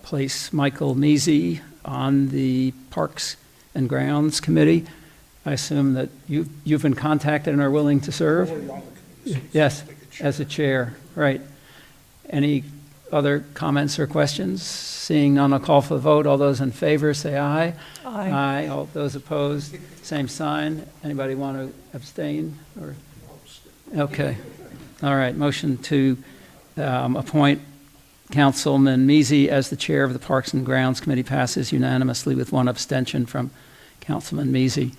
place Michael Measy on the Parks and Grounds Committee. I assume that you've been contacted and are willing to serve? Yes, as a chair, right. Any other comments or questions? Seeing none, I'll call for the vote. All those in favor, say aye. Aye. Aye. All those opposed, same sign. Anybody want to abstain? Or okay. All right. Motion to appoint Councilman Measy as the chair of the Parks and Grounds Committee passes unanimously with one abstention from Councilman Measy.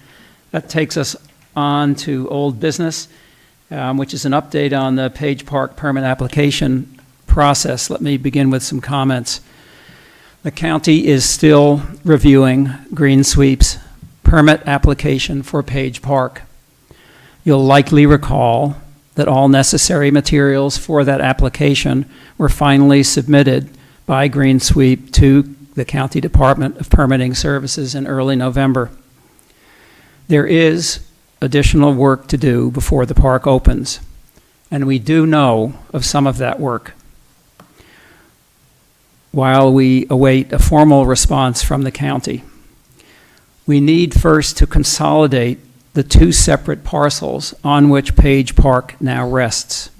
That takes us on to old business, which is an update on the Page Park permit application process. Let me begin with some comments. The county is still reviewing Green Sweep's permit application for Page Park. You'll likely recall that all necessary materials for that application were finally submitted by Green Sweep to the County Department of Permitting Services in early November. There is additional work to do before the park opens, and we do know of some of that work. While we await a formal response from the county, we need first to consolidate the two separate parcels on which Page Park now rests.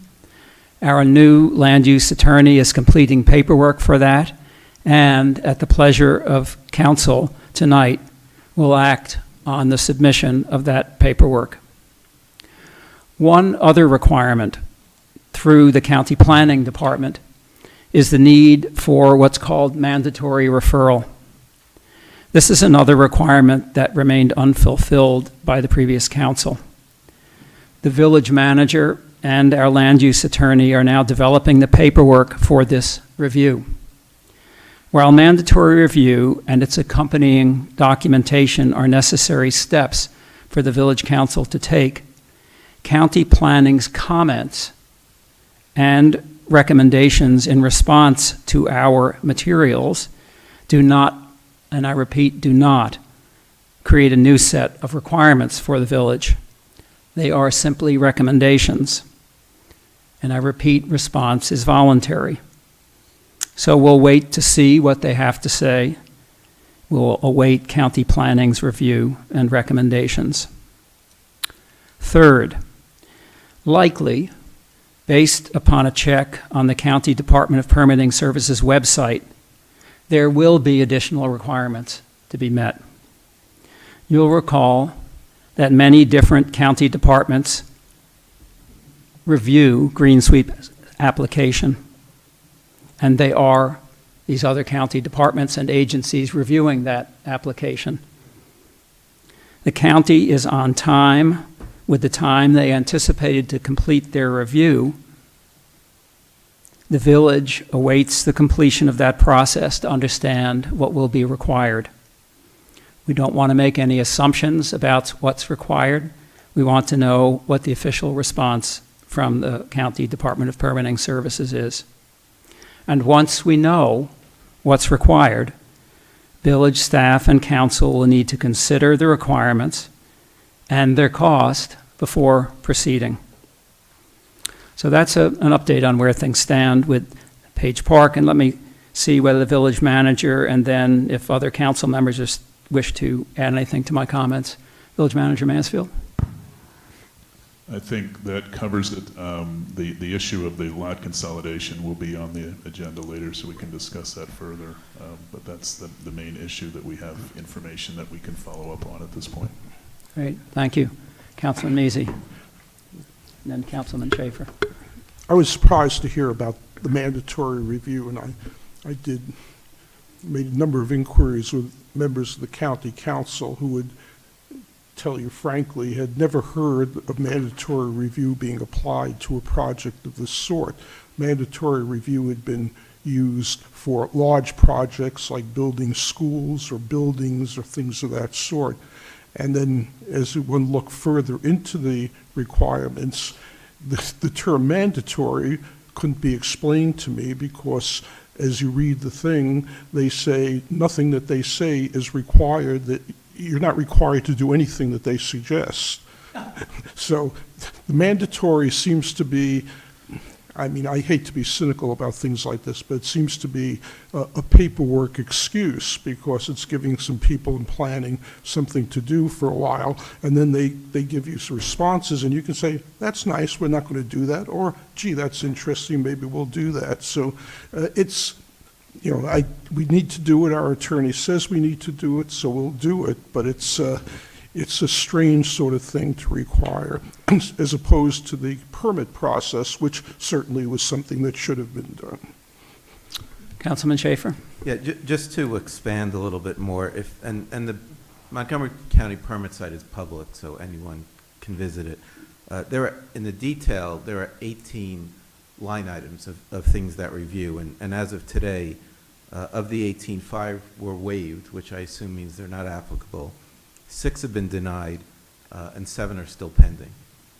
Our new land use attorney is completing paperwork for that, and at the pleasure of council tonight, will act on the submission of that paperwork. One other requirement through the county planning department is the need for what's called mandatory referral. This is another requirement that remained unfulfilled by the previous council. The village manager and our land use attorney are now developing the paperwork for this review. While mandatory review and its accompanying documentation are necessary steps for the village council to take, county planning's comments and recommendations in response to our materials do not, and I repeat, do not create a new set of requirements for the village. They are simply recommendations. And I repeat, response is voluntary. So we'll wait to see what they have to say. We'll await county planning's review and recommendations. Third, likely, based upon a check on the County Department of Permitting Services website, there will be additional requirements to be met. You'll recall that many different county departments review Green Sweep application, and they are, these other county departments and agencies, reviewing that application. The county is on time with the time they anticipated to complete their review. The village awaits the completion of that process to understand what will be required. We don't want to make any assumptions about what's required. We want to know what the official response from the County Department of Permitting Services is. And once we know what's required, village staff and council will need to consider the requirements and their cost before proceeding. So that's an update on where things stand with Page Park, and let me see whether the village manager and then if other council members wish to add anything to my comments. Village Manager Mansfield? I think that covers it. The issue of the lot consolidation will be on the agenda later, so we can discuss that further. But that's the main issue, that we have information that we can follow up on at this point. Great, thank you. Councilman Measy, and then Councilman Schaefer. I was surprised to hear about the mandatory review, and I made a number of inquiries with members of the county council who would tell you frankly had never heard of mandatory review being applied to a project of this sort. Mandatory review had been used for large projects like building schools or buildings or things of that sort. And then as one looked further into the requirements, the term mandatory couldn't be explained to me, because as you read the thing, they say nothing that they say is required, that you're not required to do anything that they suggest. So the mandatory seems to be I mean, I hate to be cynical about things like this, but it seems to be a paperwork excuse because it's giving some people in planning something to do for a while, and then they give you some responses, and you can say, that's nice, we're not going to do that, or, gee, that's interesting, maybe we'll do that. So it's, you know, we need to do it, our attorney says we need to do it, so we'll do it, but it's a strange sort of thing to require, as opposed to the permit process, which certainly was something that should have been done. Councilman Schaefer? Yeah, just to expand a little bit more, and the Montgomery County permit site is public, so anyone can visit it. In the detail, there are 18 line items of things that review, and as of today, of the 18, 5 were waived, which I assume means they're not applicable. 6 have been denied, and 7 are still pending.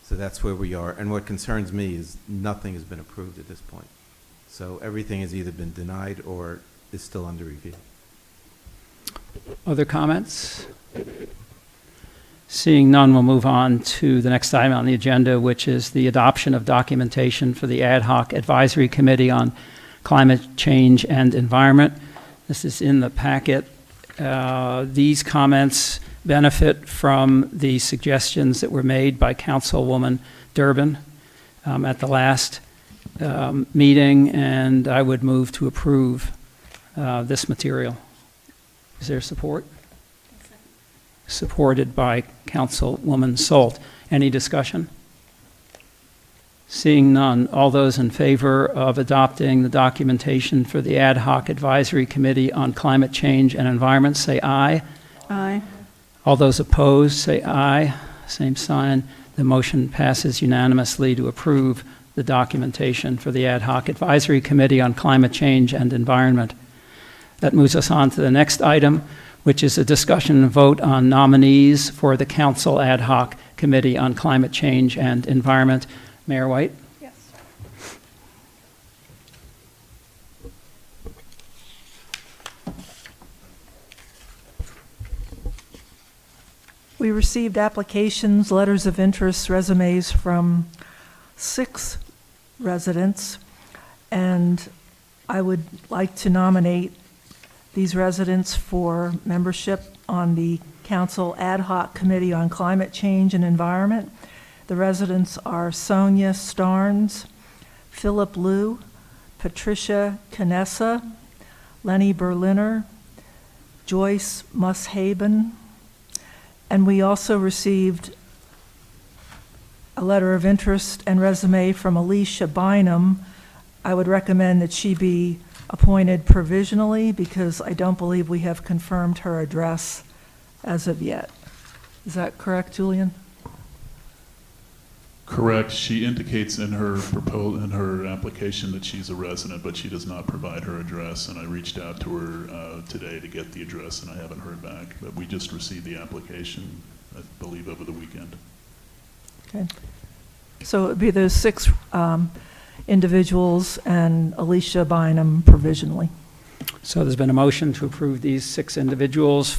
So that's where we are. And what concerns me is nothing has been approved at this point. So everything has either been denied or is still under review. Other comments? Seeing none, we'll move on to the next item on the agenda, which is the adoption of documentation for the Ad Hoc Advisory Committee on Climate Change and Environment. This is in the packet. These comments benefit from the suggestions that were made by Councilwoman Durbin at the last meeting, and I would move to approve this material. Is there support? Supported by Councilwoman Salt. Any discussion? Seeing none, all those in favor of adopting the documentation for the Ad Hoc Advisory Committee on Climate Change and Environment, say aye. Aye. All those opposed, say aye. Same sign. The motion passes unanimously to approve the documentation for the Ad Hoc Advisory Committee on Climate Change and Environment. That moves us on to the next item, which is a discussion and vote on nominees for the Council Ad Hoc Committee on Climate Change and Environment. Mayor White? Yes. We received applications, letters of interest, resumes from 6 residents, and I would like to nominate these residents for membership on the Council Ad Hoc Committee on Climate Change and Environment. The residents are Sonia Starnes, Philip Liu, Patricia Canessa, Lenny Berliner, Joyce Mushaben, and we also received a letter of interest and resume from Alicia Bynum. I would recommend that she be appointed provisionally because I don't believe we have confirmed her address as of yet. Is that correct, Julian? Correct. She indicates in her application that she's a resident, but she does not provide her address. And I reached out to her today to get the address, and I haven't heard back. But we just received the application, I believe, over the weekend. Okay. So it would be those 6 individuals and Alicia Bynum provisionally. So there's been a motion to approve these 6 individuals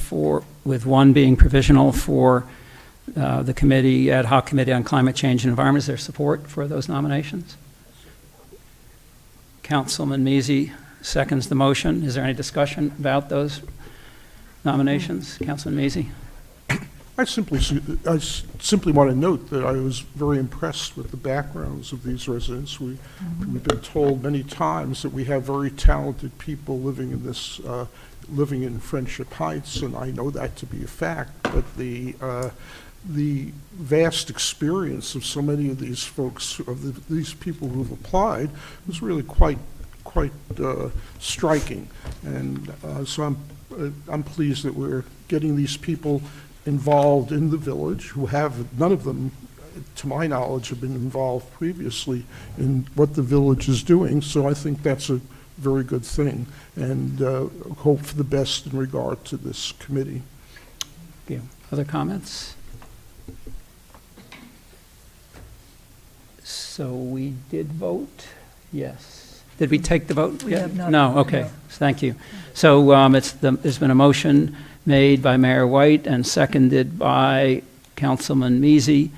with 1 being provisional for the committee, Ad Hoc Committee on Climate Change and Environment. Is there support for those nominations? Councilman Measy seconds the motion. Is there any discussion about those nominations? Councilman Measy? I simply want to note that I was very impressed with the backgrounds of these residents. We've been told many times that we have very talented people living in Friendship Heights, and I know that to be a fact. But the vast experience of so many of these folks, these people who've applied, was really quite striking. And so I'm pleased that we're getting these people involved in the village, who have, none of them, to my knowledge, have been involved previously in what the village is doing. So I think that's a very good thing, and hope for the best in regard to this committee. Thank you. Other comments? So we did vote? Yes. Did we take the vote? We have not. No, okay. No. Thank you. So there's been a motion made by Mayor White and seconded by Councilman Measy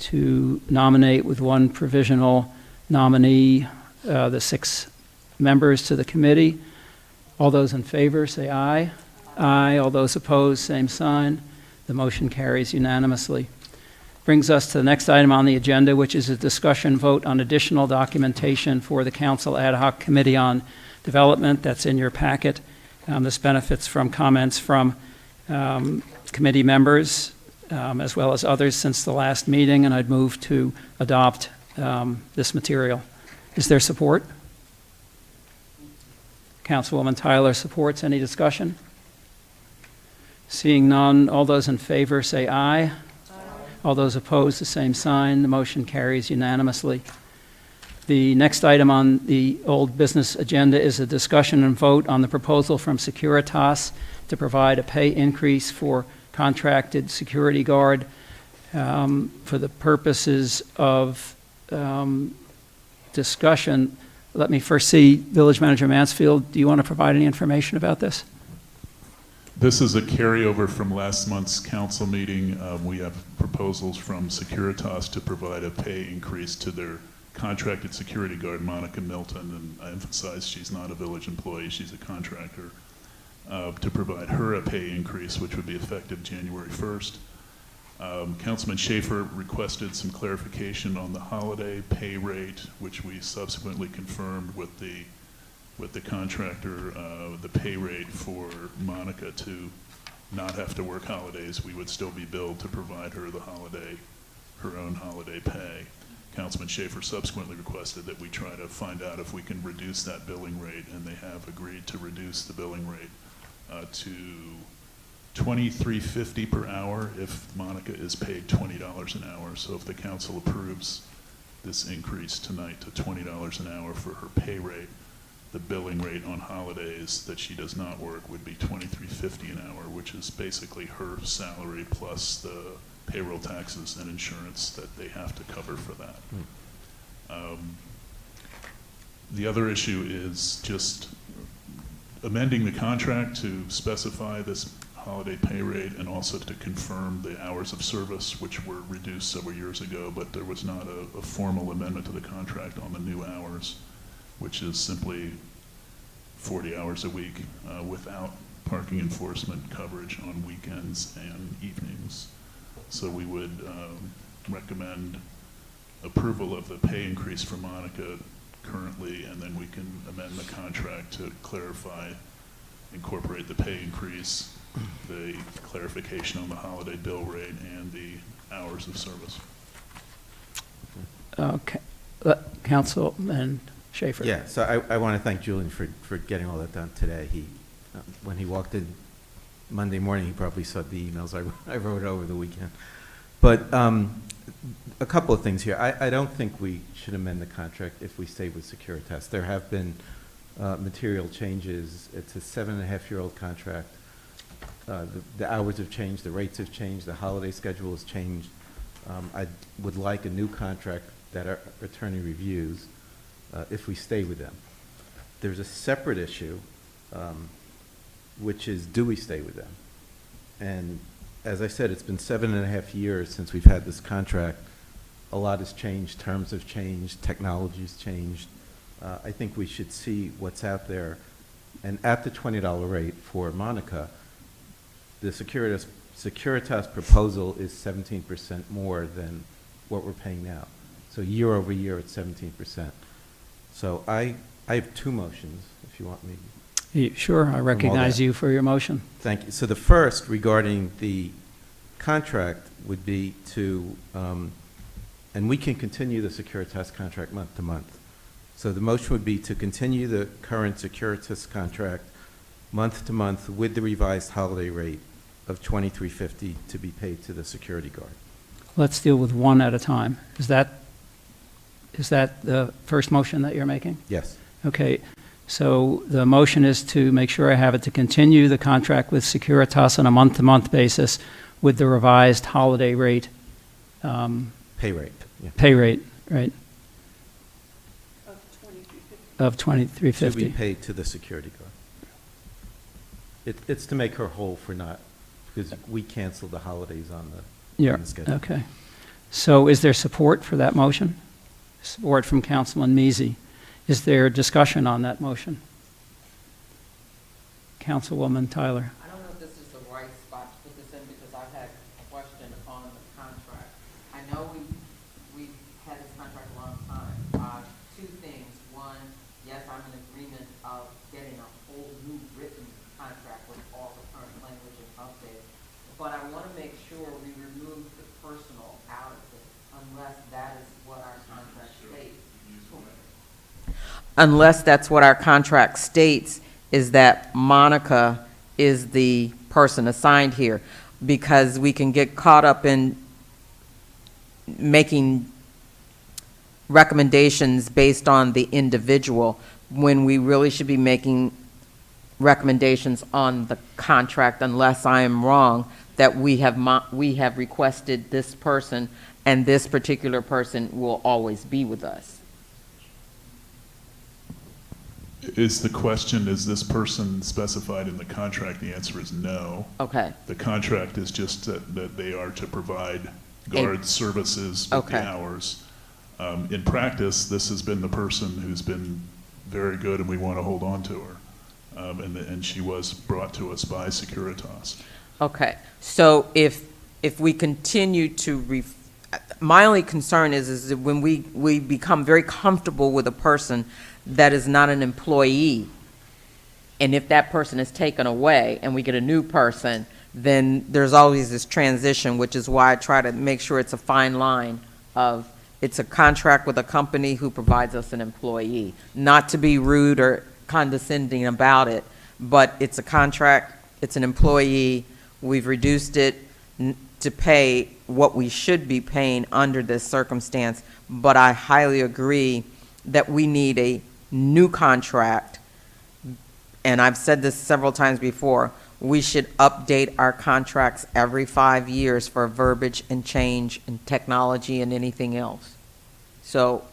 to nominate with 1 provisional nominee the 6 members to the committee. All those in favor, say aye. Aye. All those opposed, same sign. The motion carries unanimously. Brings us to the next item on the agenda, which is a discussion vote on additional documentation for the Council Ad Hoc Committee on Development. That's in your packet. This benefits from comments from committee members as well as others since the last meeting, and I'd move to adopt this material. Is there support? Councilwoman Tyler supports. Any discussion? Seeing none, all those in favor say aye. All those opposed, the same sign. The motion carries unanimously. The next item on the old business agenda is a discussion and vote on the proposal from Securitas to provide a pay increase for contracted security guard for the purposes of discussion. Let me first see Village Manager Mansfield. Do you want to provide any information about this? This is a carryover from last month's council meeting. We have proposals from Securitas to provide a pay increase to their contracted security guard, Monica Milton, and I emphasize she's not a village employee, she's a contractor, to provide her a pay increase, which would be effective January 1st. Councilman Schaefer requested some clarification on the holiday pay rate, which we subsequently confirmed with the contractor. The pay rate for Monica to not have to work holidays, we would still be billed to provide her her own holiday pay. Councilman Schaefer subsequently requested that we try to find out if we can reduce that billing rate, and they have agreed to reduce the billing rate to $23.50 per hour if Monica is paid $20 an hour. So if the council approves this increase tonight to $20 an hour for her pay rate, the billing rate on holidays that she does not work would be $23.50 an hour, which is basically her salary plus the payroll taxes and insurance that they have to cover for that. The other issue is just amending the contract to specify this holiday pay rate and also to confirm the hours of service, which were reduced several years ago, but there was not a formal amendment to the contract on the new hours, which is simply 40 hours a week without parking enforcement coverage on weekends and evenings. So we would recommend approval of the pay increase for Monica currently, and then we can amend the contract to clarify, incorporate the pay increase, the clarification on the holiday bill rate, and the hours of service. Okay. Councilman Schaefer. Yeah, so I want to thank Julian for getting all that done today. He, when he walked in Monday morning, he probably saw the emails I wrote over the weekend. But a couple of things here. I don't think we should amend the contract if we stay with Securitas. There have been material changes. It's a 7.5-year-old contract. The hours have changed, the rates have changed, the holiday schedule has changed. I would like a new contract that our attorney reviews if we stay with them. There's a separate issue, which is, do we stay with them? And as I said, it's been 7.5 years since we've had this contract. A lot has changed, terms have changed, technology's changed. I think we should see what's out there. And at the $20 rate for Monica, the Securitas proposal is 17% more than what we're paying now. So year over year, it's 17%. So I have two motions, if you want me. Sure, I recognize you for your motion. Thank you. So the first, regarding the contract, would be to, and we can continue the Securitas contract month to month. So the motion would be to continue the current Securitas contract month to month with the revised holiday rate of $23.50 to be paid to the security guard. Let's deal with one at a time. Is that the first motion that you're making? Yes. Okay. So the motion is to make sure I have it to continue the contract with Securitas on a month-to-month basis with the revised holiday rate. Pay rate. Yeah. Pay rate, right? Of $23.50. To be paid to the security guard. It's to make her whole for not, because we canceled the holidays on the schedule. Okay. So is there support for that motion? support from Councilman Measy. Is there discussion on that motion? Councilwoman Tyler. I don't know if this is the right spot to put this in because I've had a question on the contract. I know we've had this contract a long time. Two things. One, yes, I'm in agreement of getting a whole new written contract with all the current language and updates. But I want to make sure we remove the personal out of this unless that is what our contract states. Unless that's what our contract states, is that Monica is the person assigned here, because we can get caught up in making recommendations based on the individual when we really should be making recommendations on the contract, unless I am wrong, that we have requested this person and this particular person will always be with us. Is the question, is this person specified in the contract? The answer is no. Okay. The contract is just that they are to provide guard services with the Okay. hours. In practice, this has been the person who's been very good, and we want to hold on to her. And she was brought to us by Securitas. Okay, so if we continue to, my only concern is that when we become very comfortable with a person that is not an employee, and if that person is taken away and we get a new person, then there's always this transition, which is why I try to make sure it's a fine line of, it's a contract with a company who provides us an employee. Not to be rude or condescending about it, but it's a contract, it's an employee, we've reduced it to pay what we should be paying under this circumstance, but I highly agree that we need a new contract, and I've said this several times before, we should update our contracts every 5 years for verbiage and change and technology and anything else. So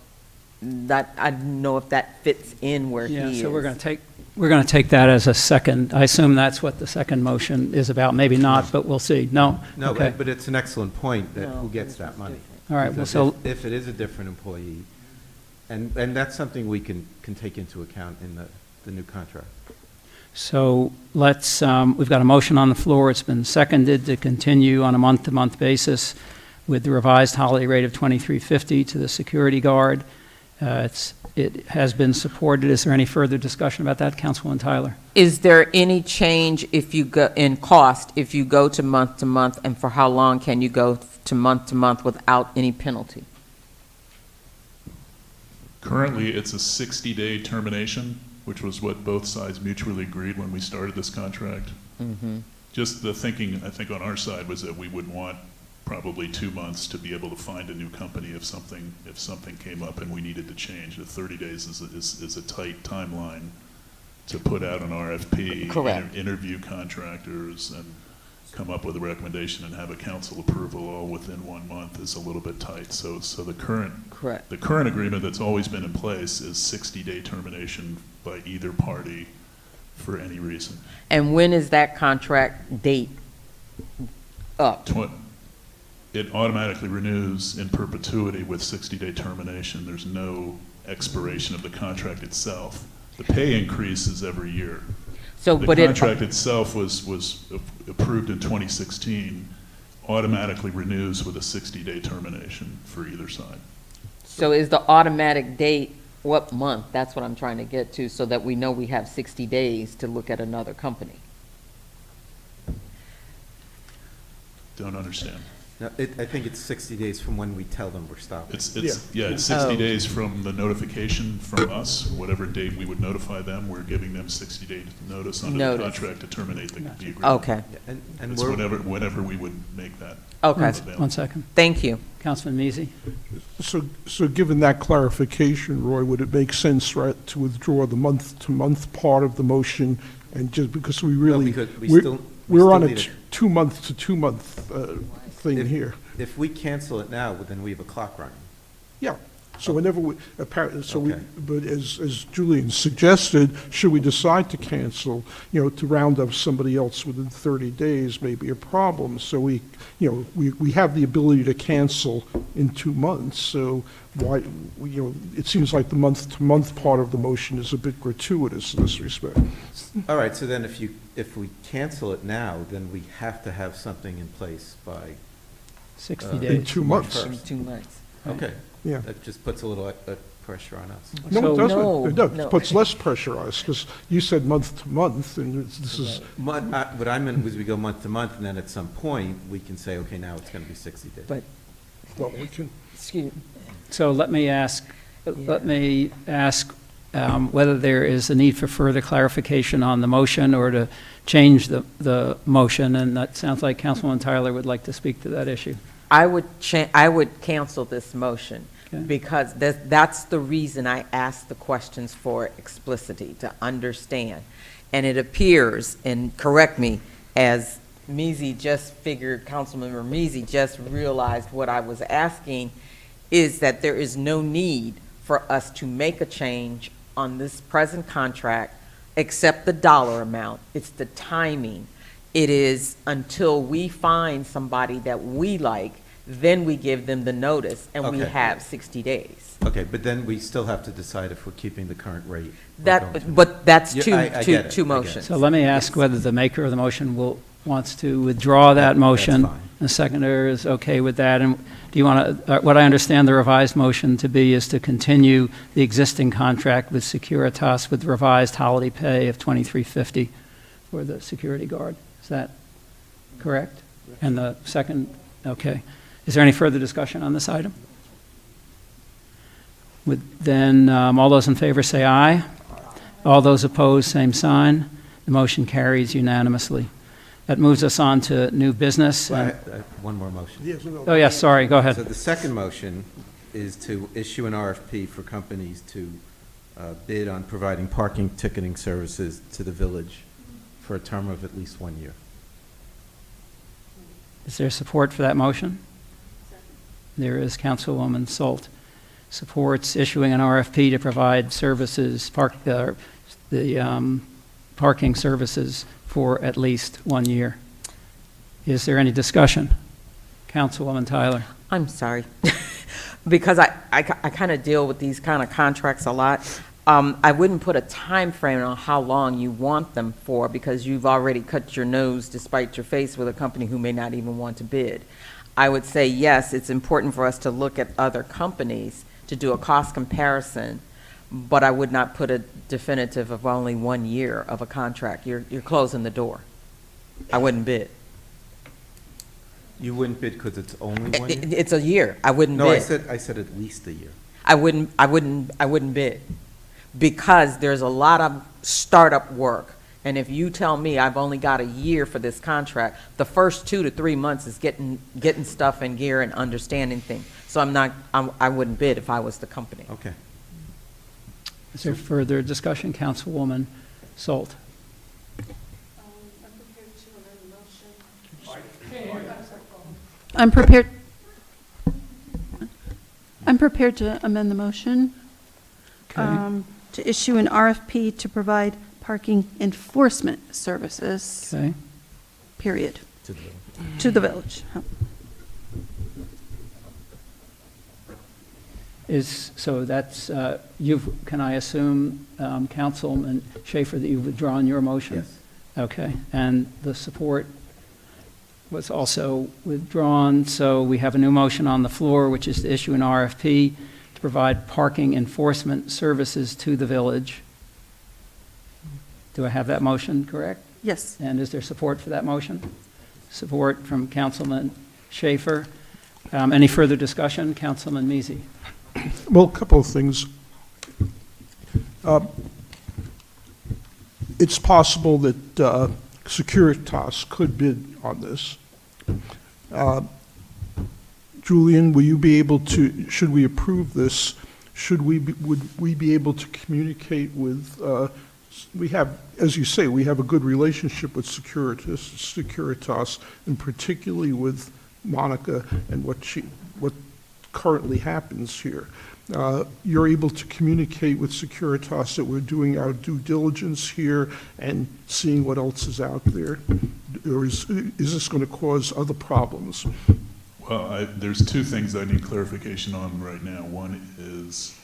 that, I don't know if that fits in where he is. Yeah, so we're going to take that as a second. I assume that's what the second motion is about. Maybe not, but we'll see. No? No, Okay. but it's an excellent point, that No, who gets that money? All right, well, Because so, if it is a different employee, and that's something we can take into account in the new contract. so let's, we've got a motion on the floor. It's been seconded to continue on a month-to-month basis with the revised holiday rate of $23.50 to the security guard. It has been supported. Is there any further discussion about that, Councilwoman Tyler? Is there any change if you go, in cost, if you go to month, and for how long can you go to month without any penalty? Currently, it's a 60-day termination, which was what both sides mutually agreed when we started this contract. Mm-hmm. Just the thinking, I think, on our side was that we would want probably 2 months to be able to find a new company if something came up and we needed to change. The 30 days is a tight timeline to put out an RFP, Correct. Interview contractors, and come up with a recommendation and have a council approval all within 1 month is a little bit tight. So the current Correct. the current agreement that's always been in place is 60-day termination by either party for any reason. And when is that contract date up? It automatically renews in perpetuity with 60-day termination. There's no expiration of the contract itself. The pay increases every year. So, The but contract itself was approved in 2016, automatically renews with a 60-day termination for either side. So is the automatic date what month? That's what I'm trying to get to, so that we know we have 60 days to look at another company. Don't understand. No, I think it's 60 days from when we tell them we're stopping. It's 60 Oh. days from the notification from us, whatever date we would notify them, we're giving them 60-day notice under the Notice. contract to terminate the agreement. Okay, Yeah, and It's we're, whenever we would make that okay. available. 1 second. Thank you. Councilman Measy? So given that clarification, Roy, would it make sense, right, to withdraw the month-to-month part of the motion, and just because we really, because we we're still we're on a need it. two-month thing If- here. If we cancel it now, then we have a clock running. Yeah, So whenever we, Okay. but as Julian suggested, should we decide to cancel, to round up somebody else within 30 days may be a problem. So we have the ability to cancel in 2 months. So why, it seems like the month-to-month part of the motion is a bit gratuitous in this respect. All right, so then if we cancel it now, then we have to have something in place by, 60 In days. 2 months. In 2 months. okay. Yeah. That just puts a little pressure on us. No, So- it doesn't. No, It no. puts less pressure on us, because you said month to month, and this is, What I meant was we go month to month, and then at some point, we can say, okay, now it's going to be 60 days. But, well, we can, excuse, So let me ask whether there is a need for further clarification on the motion or to change the motion, and that sounds like Councilwoman Tyler would like to speak to that issue. I would cancel this motion, Okay. because that's the reason I asked the questions for explicitity, to understand. And it appears, and correct me, as Measy just figured, Councilmember Measy just realized what I was asking, is that there is no need for us to make a change on this present contract except the dollar amount. It's the timing. It is until we find somebody that we like, then we give them the notice, and we Okay. have 60 days. Okay, but then we still have to decide if we're keeping the current rate. or going to- But that's Yeah, two, I get it, two, I get two it. motions. So let me ask whether the maker of the motion wants to withdraw that motion. That's fine. The seconder is okay with that. And do you want to, what I understand the revised motion to be is to continue the existing contract with Securitas with revised holiday pay of $23.50 for the security guard. Is that correct? And the second, okay. Is there any further discussion on this item? Then, all those in favor say aye. All those opposed, same sign. The motion carries unanimously. That moves us on to new business. Well, I have one more motion. Oh, yes, sorry, go So ahead. the second motion is to issue an RFP for companies to bid on providing parking ticketing services to the village for a term of at least 1 year. Is there support for that motion? There is. Councilwoman Salt supports issuing an RFP to provide services, parking services for at least 1 year. Is there any discussion? Councilwoman Tyler. I'm sorry, because I kind of deal with these kind of contracts a lot. I wouldn't put a time frame on how long you want them for, because you've already cut your nose despite your face with a company who may not even want to bid. I would say, yes, it's important for us to look at other companies to do a cost comparison, but I would not put a definitive of only 1 year of a contract. You're closing the door. I wouldn't bid. You wouldn't bid because it's only 1 year? It's a year. I wouldn't No, bid. I said at least a year. I wouldn't bid, because there's a lot of startup work. And if you tell me I've only got a year for this contract, the first 2 to 3 months is getting stuff in gear and understanding things. So I wouldn't bid if I was the company. Okay. Is there further discussion? Councilwoman Salt. I'm prepared to amend the motion Okay. to issue an RFP to provide parking enforcement services, Okay. period, To the village. to the village. So that's, can I assume, Councilman Schaefer, that you've withdrawn your motion? Yes. Okay, and the support was also withdrawn, so we have a new motion on the floor, which is to issue an RFP to provide parking enforcement services to the village. Do I have that motion correct? Yes. And is there support for that motion? Support from Councilman Schaefer. Any further discussion? Councilman Measy. well, a couple of things. It's possible that Securitas could bid on this. Julian, will you be able to, should we approve this, would we be able to communicate with, we have, as you say, we have a good relationship with Securitas, and particularly with Monica and what currently happens here. You're able to communicate with Securitas that we're doing our due diligence here and seeing what else is out there? Or is this going to cause other problems? Well, there's two things I need clarification on right now. One is,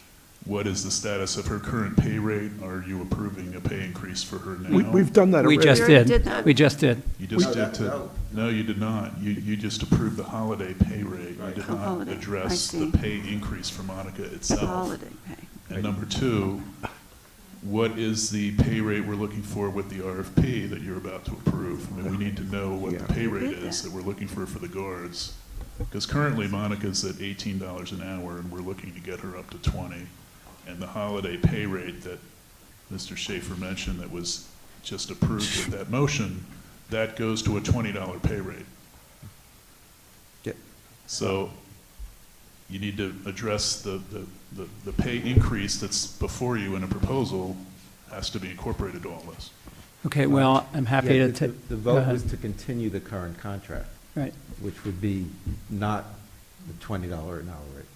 what is the status of her current pay rate? Are you approving a pay increase for her now? We've done that We already. just We already did. did that. We just did. You just did to, no, you did not. You just approved the holiday pay rate. You did Oh, not holiday. I address see. the pay increase for Monica itself. Holiday pay. And number two, what is the pay rate we're looking for with the RFP that you're about to approve? I mean, we need to know what the pay rate is that we're looking for the guards. Because currently Monica's at $18 an hour and we're looking to get her up to 20. And the holiday pay rate that Mr. Schaefer mentioned that was just approved with that motion, that goes to a $20 pay rate. Yep. So you need to address the pay increase that's before you in a proposal has to be incorporated to all this. Okay, well, I'm happy Yeah, to the- take. The vote was to continue the current contract, Right. which would be not the $20 an hour rate.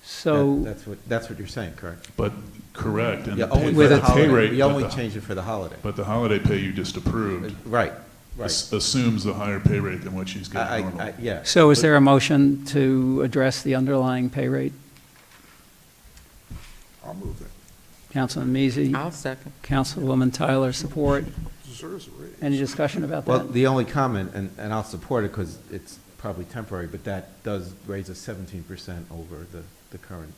So, That's what you're saying, correct? But, correct, and Yeah, the only pay, for With the a- pay holiday. rate, We but only the- changed it for the holiday. but the holiday pay you just approved Right, right. assumes a higher pay rate than what she's getting normally. Yeah. so is there a motion to address the underlying pay rate? I'll move that. Councilman Measy, I'll second. Councilwoman Tyler, support. Deserves a raise. Any discussion about Well, that? the only comment, and I'll support it because it's probably temporary, but that does raise us 17% over the current,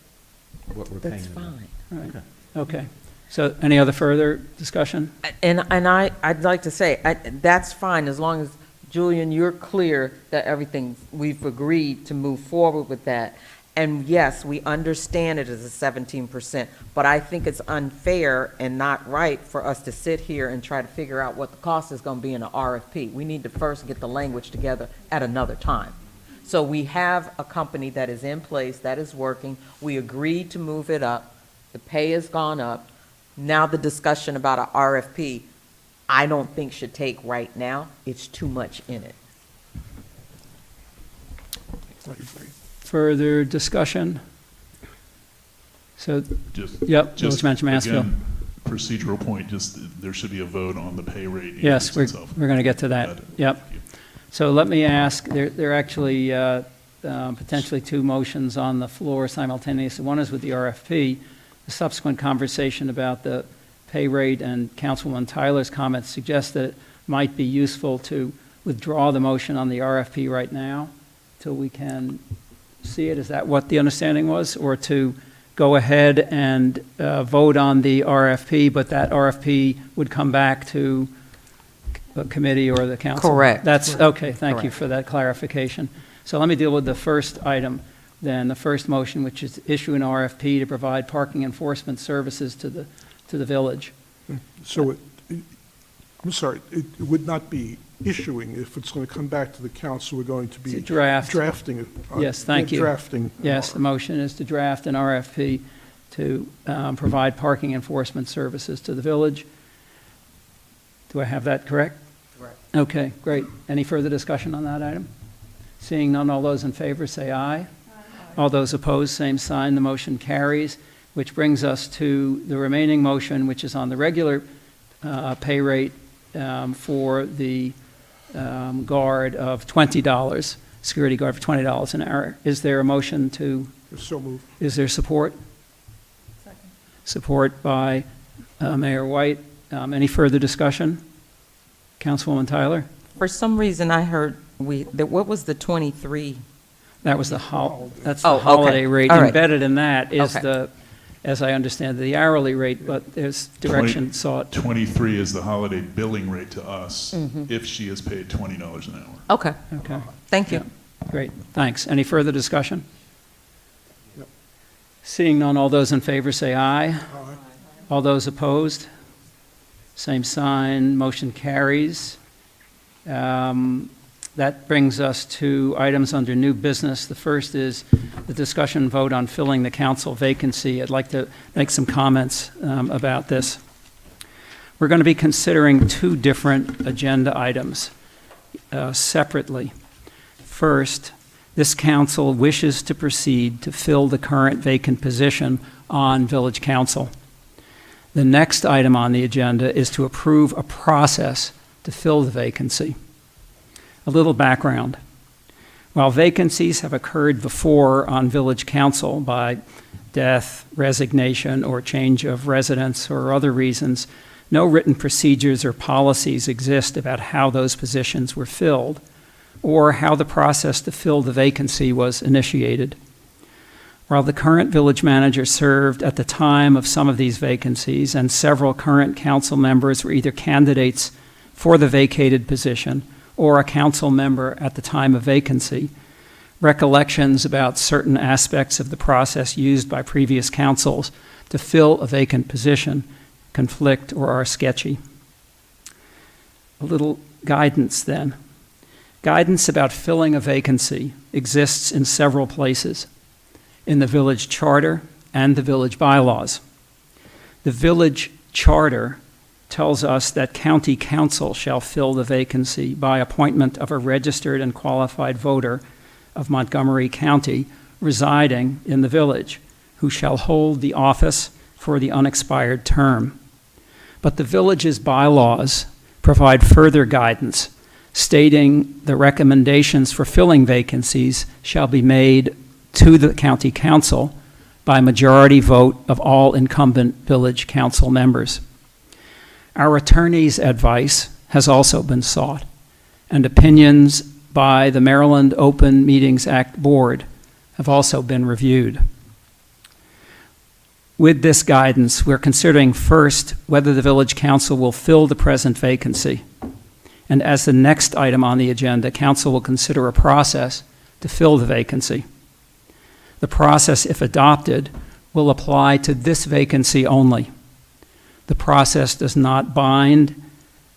what we're paying. That's them. fine. Right. Okay. So any other further discussion? And I'd like to say, that's fine, as long as, Julian, you're clear that everything, we've agreed to move forward with that. And yes, we understand it as a 17%, but I think it's unfair and not right for us to sit here and try to figure out what the cost is gonna be in an RFP. We need to first get the language together at another time. So we have a company that is in place, that is working, we agreed to move it up, the pay has gone up. Now the discussion about a RFP, I don't think should take right now. It's too much in it. I agree. Further discussion? So, Just, yep, just Village Manager Mansfield. again, procedural point, just there should be a vote on the pay rate Yes, increase itself. we're going to get to that. Got it. Yep. Thank you. So let me ask, there are actually potentially two motions on the floor simultaneously. One is with the RFP. The subsequent conversation about the pay rate and Councilwoman Tyler's comments suggest that it might be useful to withdraw the motion on the RFP right now till we can see it. Is that what the understanding was? Or to go ahead and vote on the RFP, but that RFP would come back to the committee or the council? Correct. That's, okay, thank you Correct. for that clarification. So let me deal with the first item, then, the first motion, which is issue an RFP to provide parking enforcement services to the village. So, I'm sorry, it would not be issuing. If it's going to come back to the council, we're going to be It's a draft. drafting it. Yes, thank you. Drafting. Yes, the motion is to draft an RFP to provide parking enforcement services to the village. Do I have that correct? Correct. Okay, great. Any further discussion on that item? Seeing none, all those in favor say aye. All those opposed, same sign. The motion carries, which brings us to the remaining motion, which is on the regular pay rate for the guard of $20, security guard for $20 an hour. Is there a motion to, So moved. is there support? Support by Mayor White. Any further discussion? Councilwoman Tyler? For some reason, I heard what was the 23? That was that's the Oh, okay. holiday rate. All right. Embedded in that is Okay. the, as I understand, the hourly rate, but there's direction sought. 23 is the holiday billing rate to us if she is paid $20 an hour. Okay, Okay, thank you. Yeah. Great, thanks. Any further discussion? Yep. Seeing none, all those in favor say aye. Aye. All those opposed? Same sign, motion carries. That brings us to items under new business. The first is the discussion vote on filling the council vacancy. I'd like to make some comments about this. We're going to be considering two different agenda items separately. First, this council wishes to proceed to fill the current vacant position on village council. The next item on the agenda is to approve a process to fill the vacancy. A little background. While vacancies have occurred before on village council by death, resignation, or change of residence or other reasons, no written procedures or policies exist about how those positions were filled or how the process to fill the vacancy was initiated. While the current village manager served at the time of some of these vacancies and several current council members were either candidates for the vacated position or a council member at the time of vacancy, recollections about certain aspects of the process used by previous councils to fill a vacant position conflict or are sketchy. A little guidance then. Guidance about filling a vacancy exists in several places, in the village charter and the village bylaws. The village charter tells us that county council shall fill the vacancy by appointment of a registered and qualified voter of Montgomery County residing in the village, who shall hold the office for the unexpired term. But the village's bylaws provide further guidance, stating the recommendations for filling vacancies shall be made to the county council by majority vote of all incumbent village council members. Our attorney's advice has also been sought, and opinions by the Maryland Open Meetings Act Board have also been reviewed. With this guidance, we're considering first whether the village council will fill the present vacancy. And as the next item on the agenda, council will consider a process to fill the vacancy. The process, if adopted, will apply to this vacancy only. The process does not bind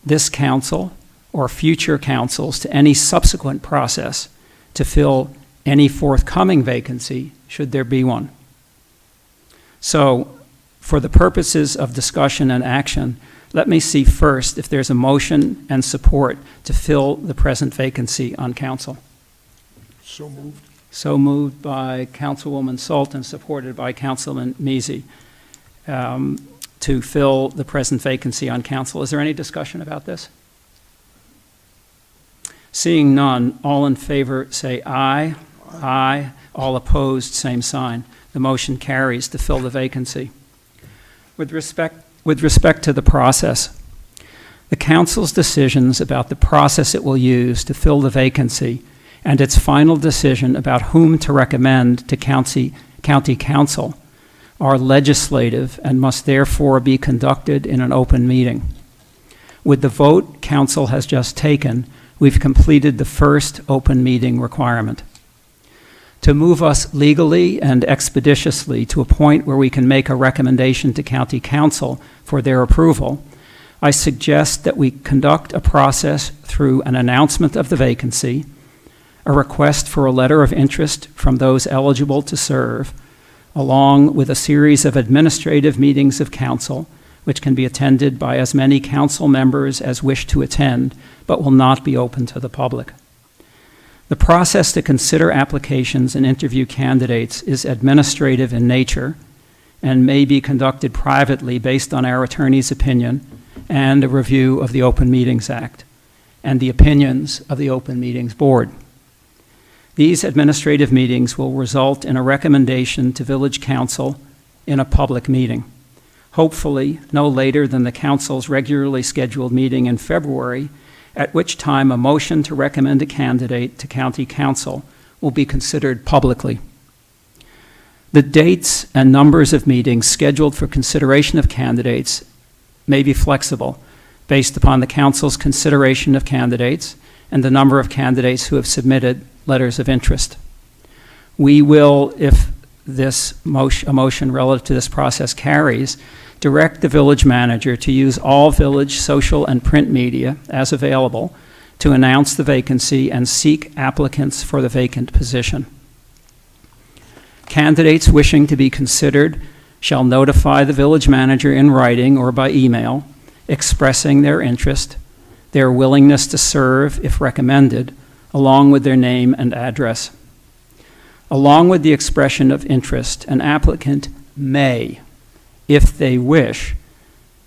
this council or future councils to any subsequent process to fill any forthcoming vacancy, should there be one. So, for the purposes of discussion and action, let me see first if there's a motion and support to fill the present vacancy on council. So moved. So moved by Councilwoman Sultan, supported by Councilman Measy, to fill the present vacancy on council. Is there any discussion about this? Seeing none, all in favor say aye. Aye. All opposed, same sign. The motion carries to fill the vacancy. With respect to the process, the council's decisions about the process it will use to fill the vacancy and its final decision about whom to recommend to county council are legislative and must therefore be conducted in an open meeting. With the vote council has just taken, we've completed the first open meeting requirement. To move us legally and expeditiously to a point where we can make a recommendation to county council for their approval, I suggest that we conduct a process through an announcement of the vacancy, a request for a letter of interest from those eligible to serve, along with a series of administrative meetings of council, which can be attended by as many council members as wish to attend, but will not be open to the public. The process to consider applications and interview candidates is administrative in nature and may be conducted privately based on our attorney's opinion and a review of the Open Meetings Act and the opinions of the Open Meetings Board. These administrative meetings will result in a recommendation to Village Council in a public meeting, hopefully no later than the Council's regularly scheduled meeting in February, at which time a motion to recommend a candidate to County Council will be considered publicly. The dates and numbers of meetings scheduled for consideration of candidates may be flexible based upon the Council's consideration of candidates and the number of candidates who have submitted letters of interest. We will, if a motion relative to this process carries, direct the village manager to use all village social and print media as available to announce the vacancy and seek applicants for the vacant position. Candidates wishing to be considered shall notify the village manager in writing or by email, expressing their interest, their willingness to serve if recommended, along with their name and address. Along with the expression of interest, an applicant may, if they wish,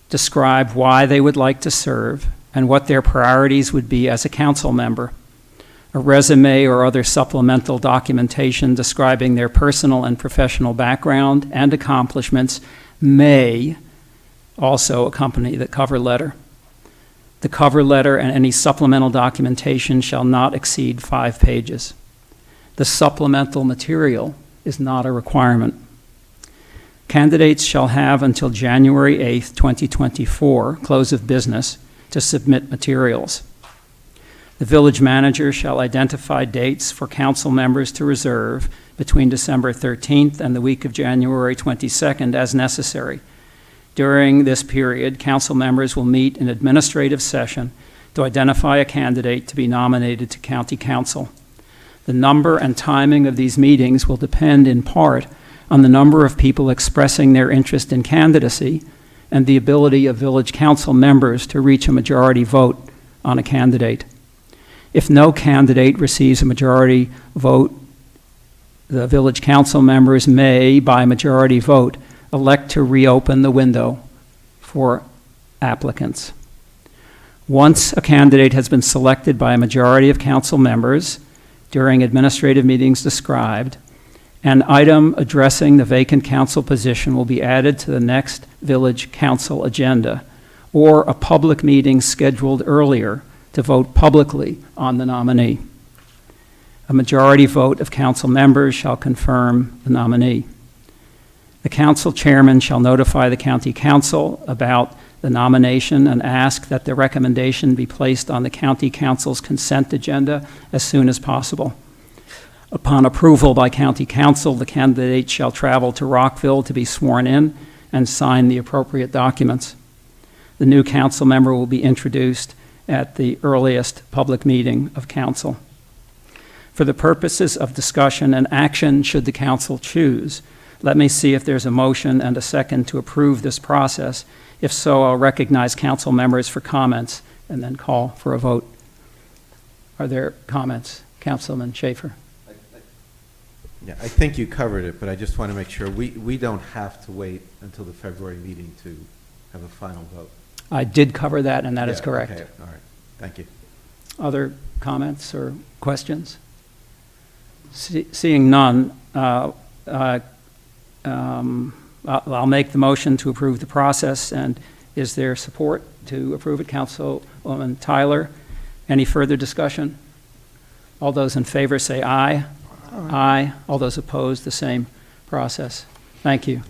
describe why they would like to serve and what their priorities would be as a council member. A resume or other supplemental documentation describing their personal and professional background and accomplishments may also accompany the cover letter. The cover letter and any supplemental documentation shall not exceed 5 pages. The supplemental material is not a requirement. Candidates shall have until January 8th, 2024, close of business, to submit materials. The village manager shall identify dates for council members to reserve between December 13th and the week of January 22nd as necessary. During this period, council members will meet in administrative session to identify a candidate to be nominated to county council. The number and timing of these meetings will depend in part on the number of people expressing their interest in candidacy and the ability of village council members to reach a majority vote on a candidate. If no candidate receives a majority vote, the village council members may, by majority vote, elect to reopen the window for applicants. Once a candidate has been selected by a majority of council members during administrative meetings described, an item addressing the vacant council position will be added to the next village council agenda, or a public meeting scheduled earlier to vote publicly on the nominee. A majority vote of council members shall confirm the nominee. The council chairman shall notify the county council about the nomination and ask that the recommendation be placed on the county council's consent agenda as soon as possible. Upon approval by county council, the candidate shall travel to Rockville to be sworn in and sign the appropriate documents. The new council member will be introduced at the earliest public meeting of council. For the purposes of discussion and action, should the council choose, let me see if there's a motion and a second to approve this process. If so, I'll recognize council members for comments and then call for a vote. Are there comments? Councilman Schaefer. Yeah, I think you covered it, but I just want to make sure we don't have to wait until the February meeting to have a final vote. I did cover that, and that is Yeah, correct. okay, all right, thank you. Other comments or questions? Seeing none, I'll make the motion to approve the process. And is there support to approve it? Councilwoman Tyler, any further discussion? All those in favor say aye. Aye. All those opposed, the same process. Thank you.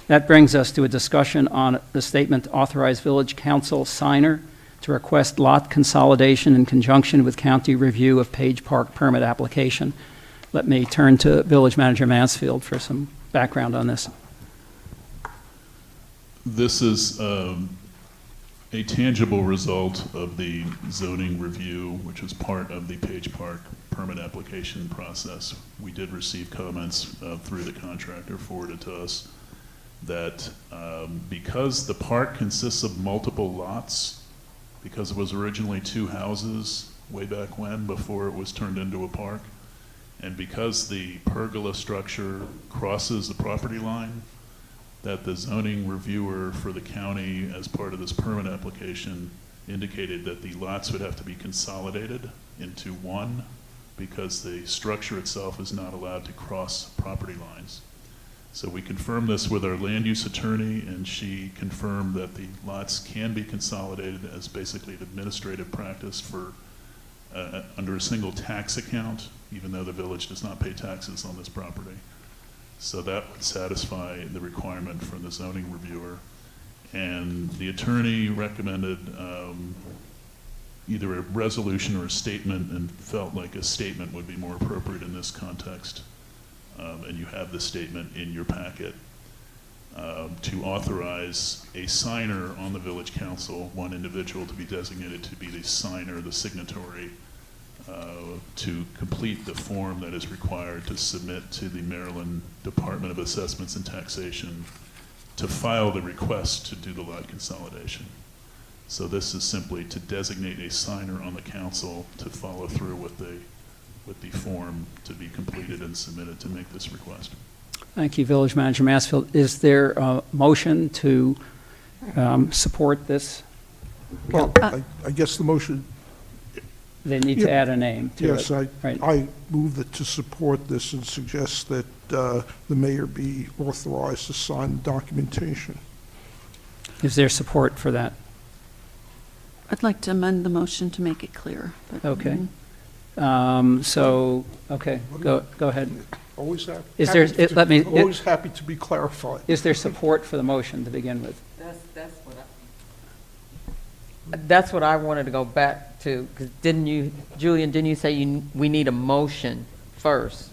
That brings us to a discussion on the statement to authorize village council signer to request lot consolidation in conjunction with county review of Page Park permit application. Let me turn to Village Manager Mansfield for some background on this. This is a tangible result of the zoning review, which was part of the Page Park permit application process. We did receive comments through the contractor forwarded to us that because the park consists of multiple lots, because it was originally 2 houses way back when, before it was turned into a park, and because the pergola structure crosses the property line, that the zoning reviewer for the county, as part of this permit application, indicated that the lots would have to be consolidated into one because the structure itself is not allowed to cross property lines. So we confirmed this with our land use attorney, and she confirmed that the lots can be consolidated as basically an administrative practice for under a single tax account, even though the village does not pay taxes on this property. So that would satisfy the requirement from the zoning reviewer. And the attorney recommended either a resolution or a statement, and felt like a statement would be more appropriate in this context. And you have the statement in your packet to authorize a signer on the village council, one individual to be designated to be the signer, the signatory, to complete the form that is required to submit to the Maryland Department of Assessments and Taxation to file the request to do the lot consolidation. So this is simply to designate a signer on the council to follow through with the with the form to be completed and submitted to make this request. Thank you, Village Manager Mansfield. Is there a motion to support this? Well, I guess the motion, They need to add a name to it. yes, Right. I move that to support this and suggest that the mayor be authorized to sign the documentation. Is there support for that? I'd like to amend the motion to make it clear. But, Okay. Okay, go ahead. Always happy. Is there- happy to- let me- Always happy to be clarified. Is there support for the motion to begin with? That's what I wanted to go back to, because Julian, didn't you say we need a motion first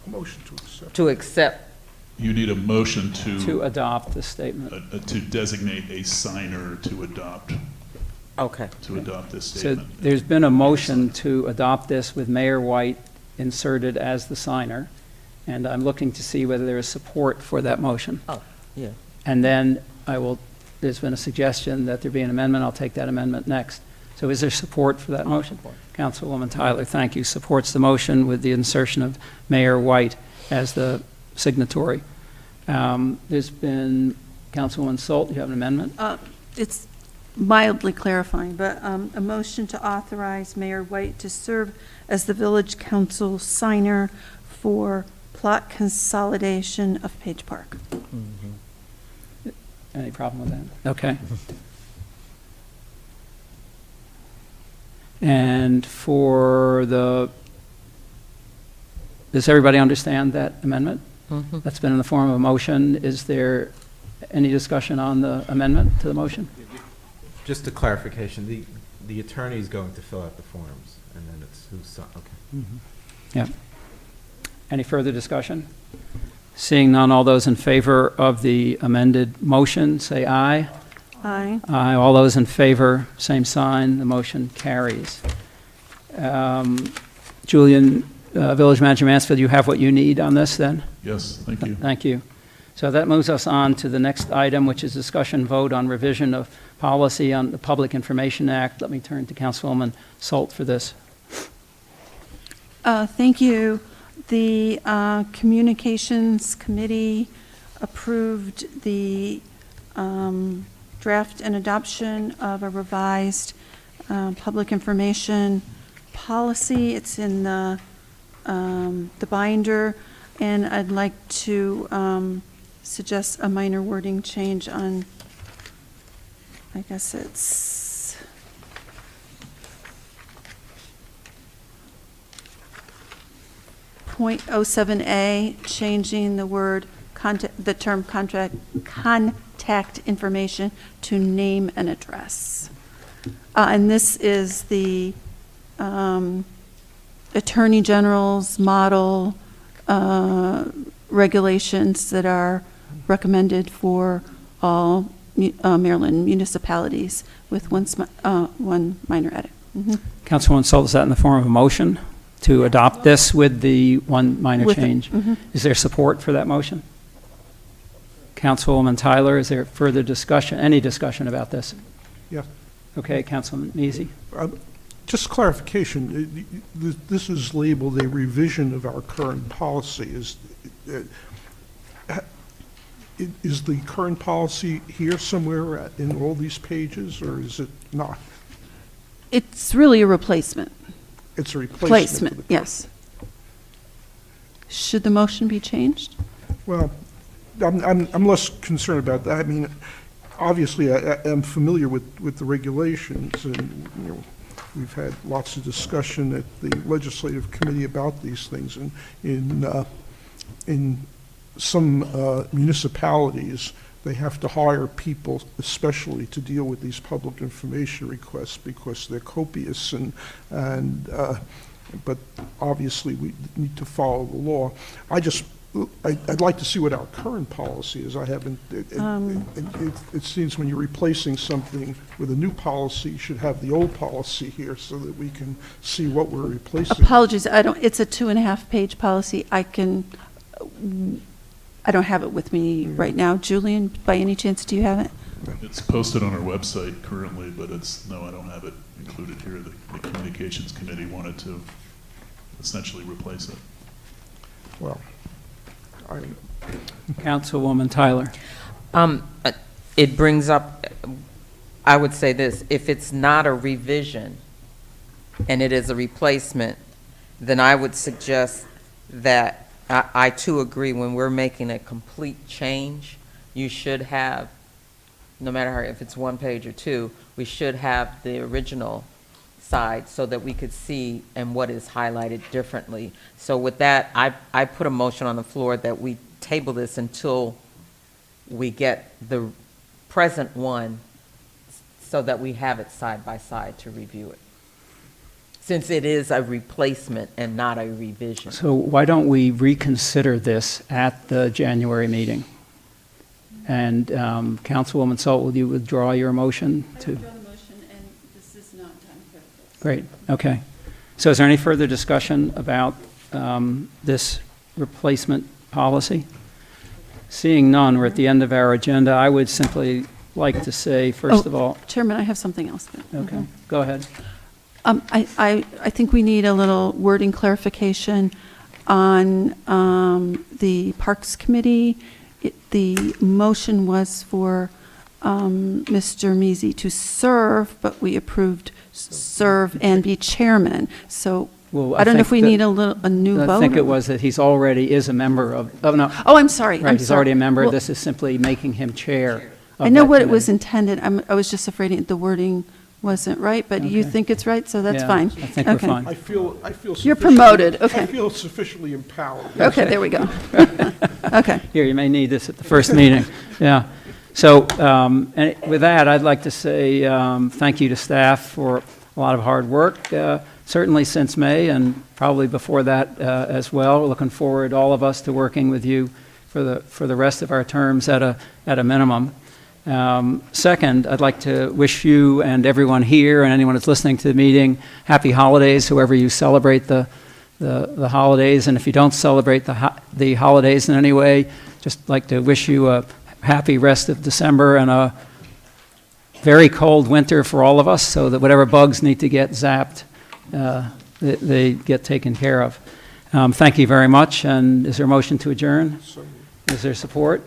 Motion to accept. to accept? You need a motion To adopt the statement. to designate a signer to adopt Okay. this So statement. there's been a motion to adopt this with Mayor White inserted as the signer, and I'm looking to see whether there is support for that motion. Oh, yeah. And then there's been a suggestion that there be an amendment. I'll take that amendment next. So is there support for that motion? Councilwoman Tyler, thank you, supports the motion with the insertion of Mayor White as the signatory. There's been, Councilwoman Solt, you have an amendment? It's mildly clarifying, but a motion to authorize Mayor White to serve as the village council signer for plot consolidation of Page Park. Any problem with that? Okay. And does everybody understand that amendment? That's been in the form of a motion. Is there any discussion on the amendment to the motion? Just a clarification, the attorney is going to fill out the forms, and then it's who's, okay. Yeah. Any further discussion? Seeing none, all those in favor of the amended motion, say aye. Aye. Aye. All those in favor, same sign. The motion carries. Julian, Village Manager Mansfield, you have what you need on this then? Yes, thank you. Thank you. So that moves us on to the next item, which is discussion vote on revision of policy on the Public Information Act. Let me turn to Councilwoman Solt for this. Thank you. The Communications Committee approved the draft and adoption of a revised public information policy. It's in the binder, and I'd like to suggest a minor wording change on, I guess it's .07A, changing the word the term contact information to name and address. And this is the Attorney General's model regulations that are recommended for all Maryland municipalities with one minor edit. Councilwoman Solt, is that in the form of a motion to adopt this with the one minor With it, change? Is there support for that motion? Councilwoman Tyler, is there further discussion, any discussion about this? Yes. Okay, Councilman Easy. Just clarification, this is labeled a revision of our current policy. Is the current policy here somewhere in all these pages, or is it not? It's really a replacement. It's a replacement. Placement, yes. Should the motion be changed? Well, I'm less concerned about that. I mean, obviously, I am familiar with the regulations, and, we've had lots of discussion at the legislative committee about these things, and in some municipalities, they have to hire people especially to deal with these public information requests because they're copious, but obviously we need to follow the law. I'd like to see what our current policy is. I haven't, it seems when you're replacing something with a new policy, you should have the old policy here so that we can see what we're replacing. Apologies, it's a 2.5-page policy. I don't have it with me right now. Julian, by any chance, do you have it? It's posted on our website currently, but no, I don't have it included here. The Communications Committee wanted to essentially replace it. Well, Councilwoman Tyler. It brings up, I would say this, if it's not a revision and it is a replacement, then I would suggest that, I too agree, when we're making a complete change, you should have, no matter how, if it's one page or two, we should have the original side so that we could see and what is highlighted differently. So with that, I put a motion on the floor that we table this until we get the present one so that we have it side by side to review it, since it is a replacement and not a revision. So why don't we reconsider this at the January meeting? And Councilwoman Salt, will you withdraw your motion to? I withdraw the motion, and this is not time for this. Great, okay. So is there any further discussion about this replacement policy? Seeing none, we're at the end of our agenda. I would simply like to say, first of all, Chairman, I have something else. okay, go ahead. I think we need a little wording clarification on the Parks Committee. The motion was for Mr. Measy to serve, but we approved serve and be chairman. So Well, I don't know if we think that- need a new vote. I think it was that he's already is a member of, oh, no, Oh, I'm sorry. right, I'm he's sorry. already a member. Well, This is simply making him chair of I know that what it was committee. intended. I was just afraid the wording wasn't right, but you Okay. think it's right, so that's Yeah, fine. I think we're Okay. fine. I feel You're sufficiently- promoted, okay. I feel sufficiently empowered. Okay, there we go. Okay. Here, you may need this at the first meeting. Yeah. So and with that, I'd like to say thank you to staff for a lot of hard work, certainly since May and probably before that as well. We're looking forward, all of us, to working with you for the rest of our terms at a minimum. Second, I'd like to wish you and everyone here and anyone that's listening to the meeting happy holidays, whoever you celebrate the holidays. And if you don't celebrate the holidays in any way, just like to wish you a happy rest of December and a very cold winter for all of us, so that whatever bugs need to get zapped, they get taken care of. Thank you very much. And is there a motion to adjourn? Is there support?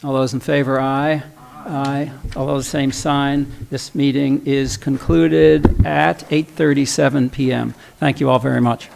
All those in favor, aye. Aye. All those same sign. This meeting is concluded at 8:37 p.m. Thank you all very much.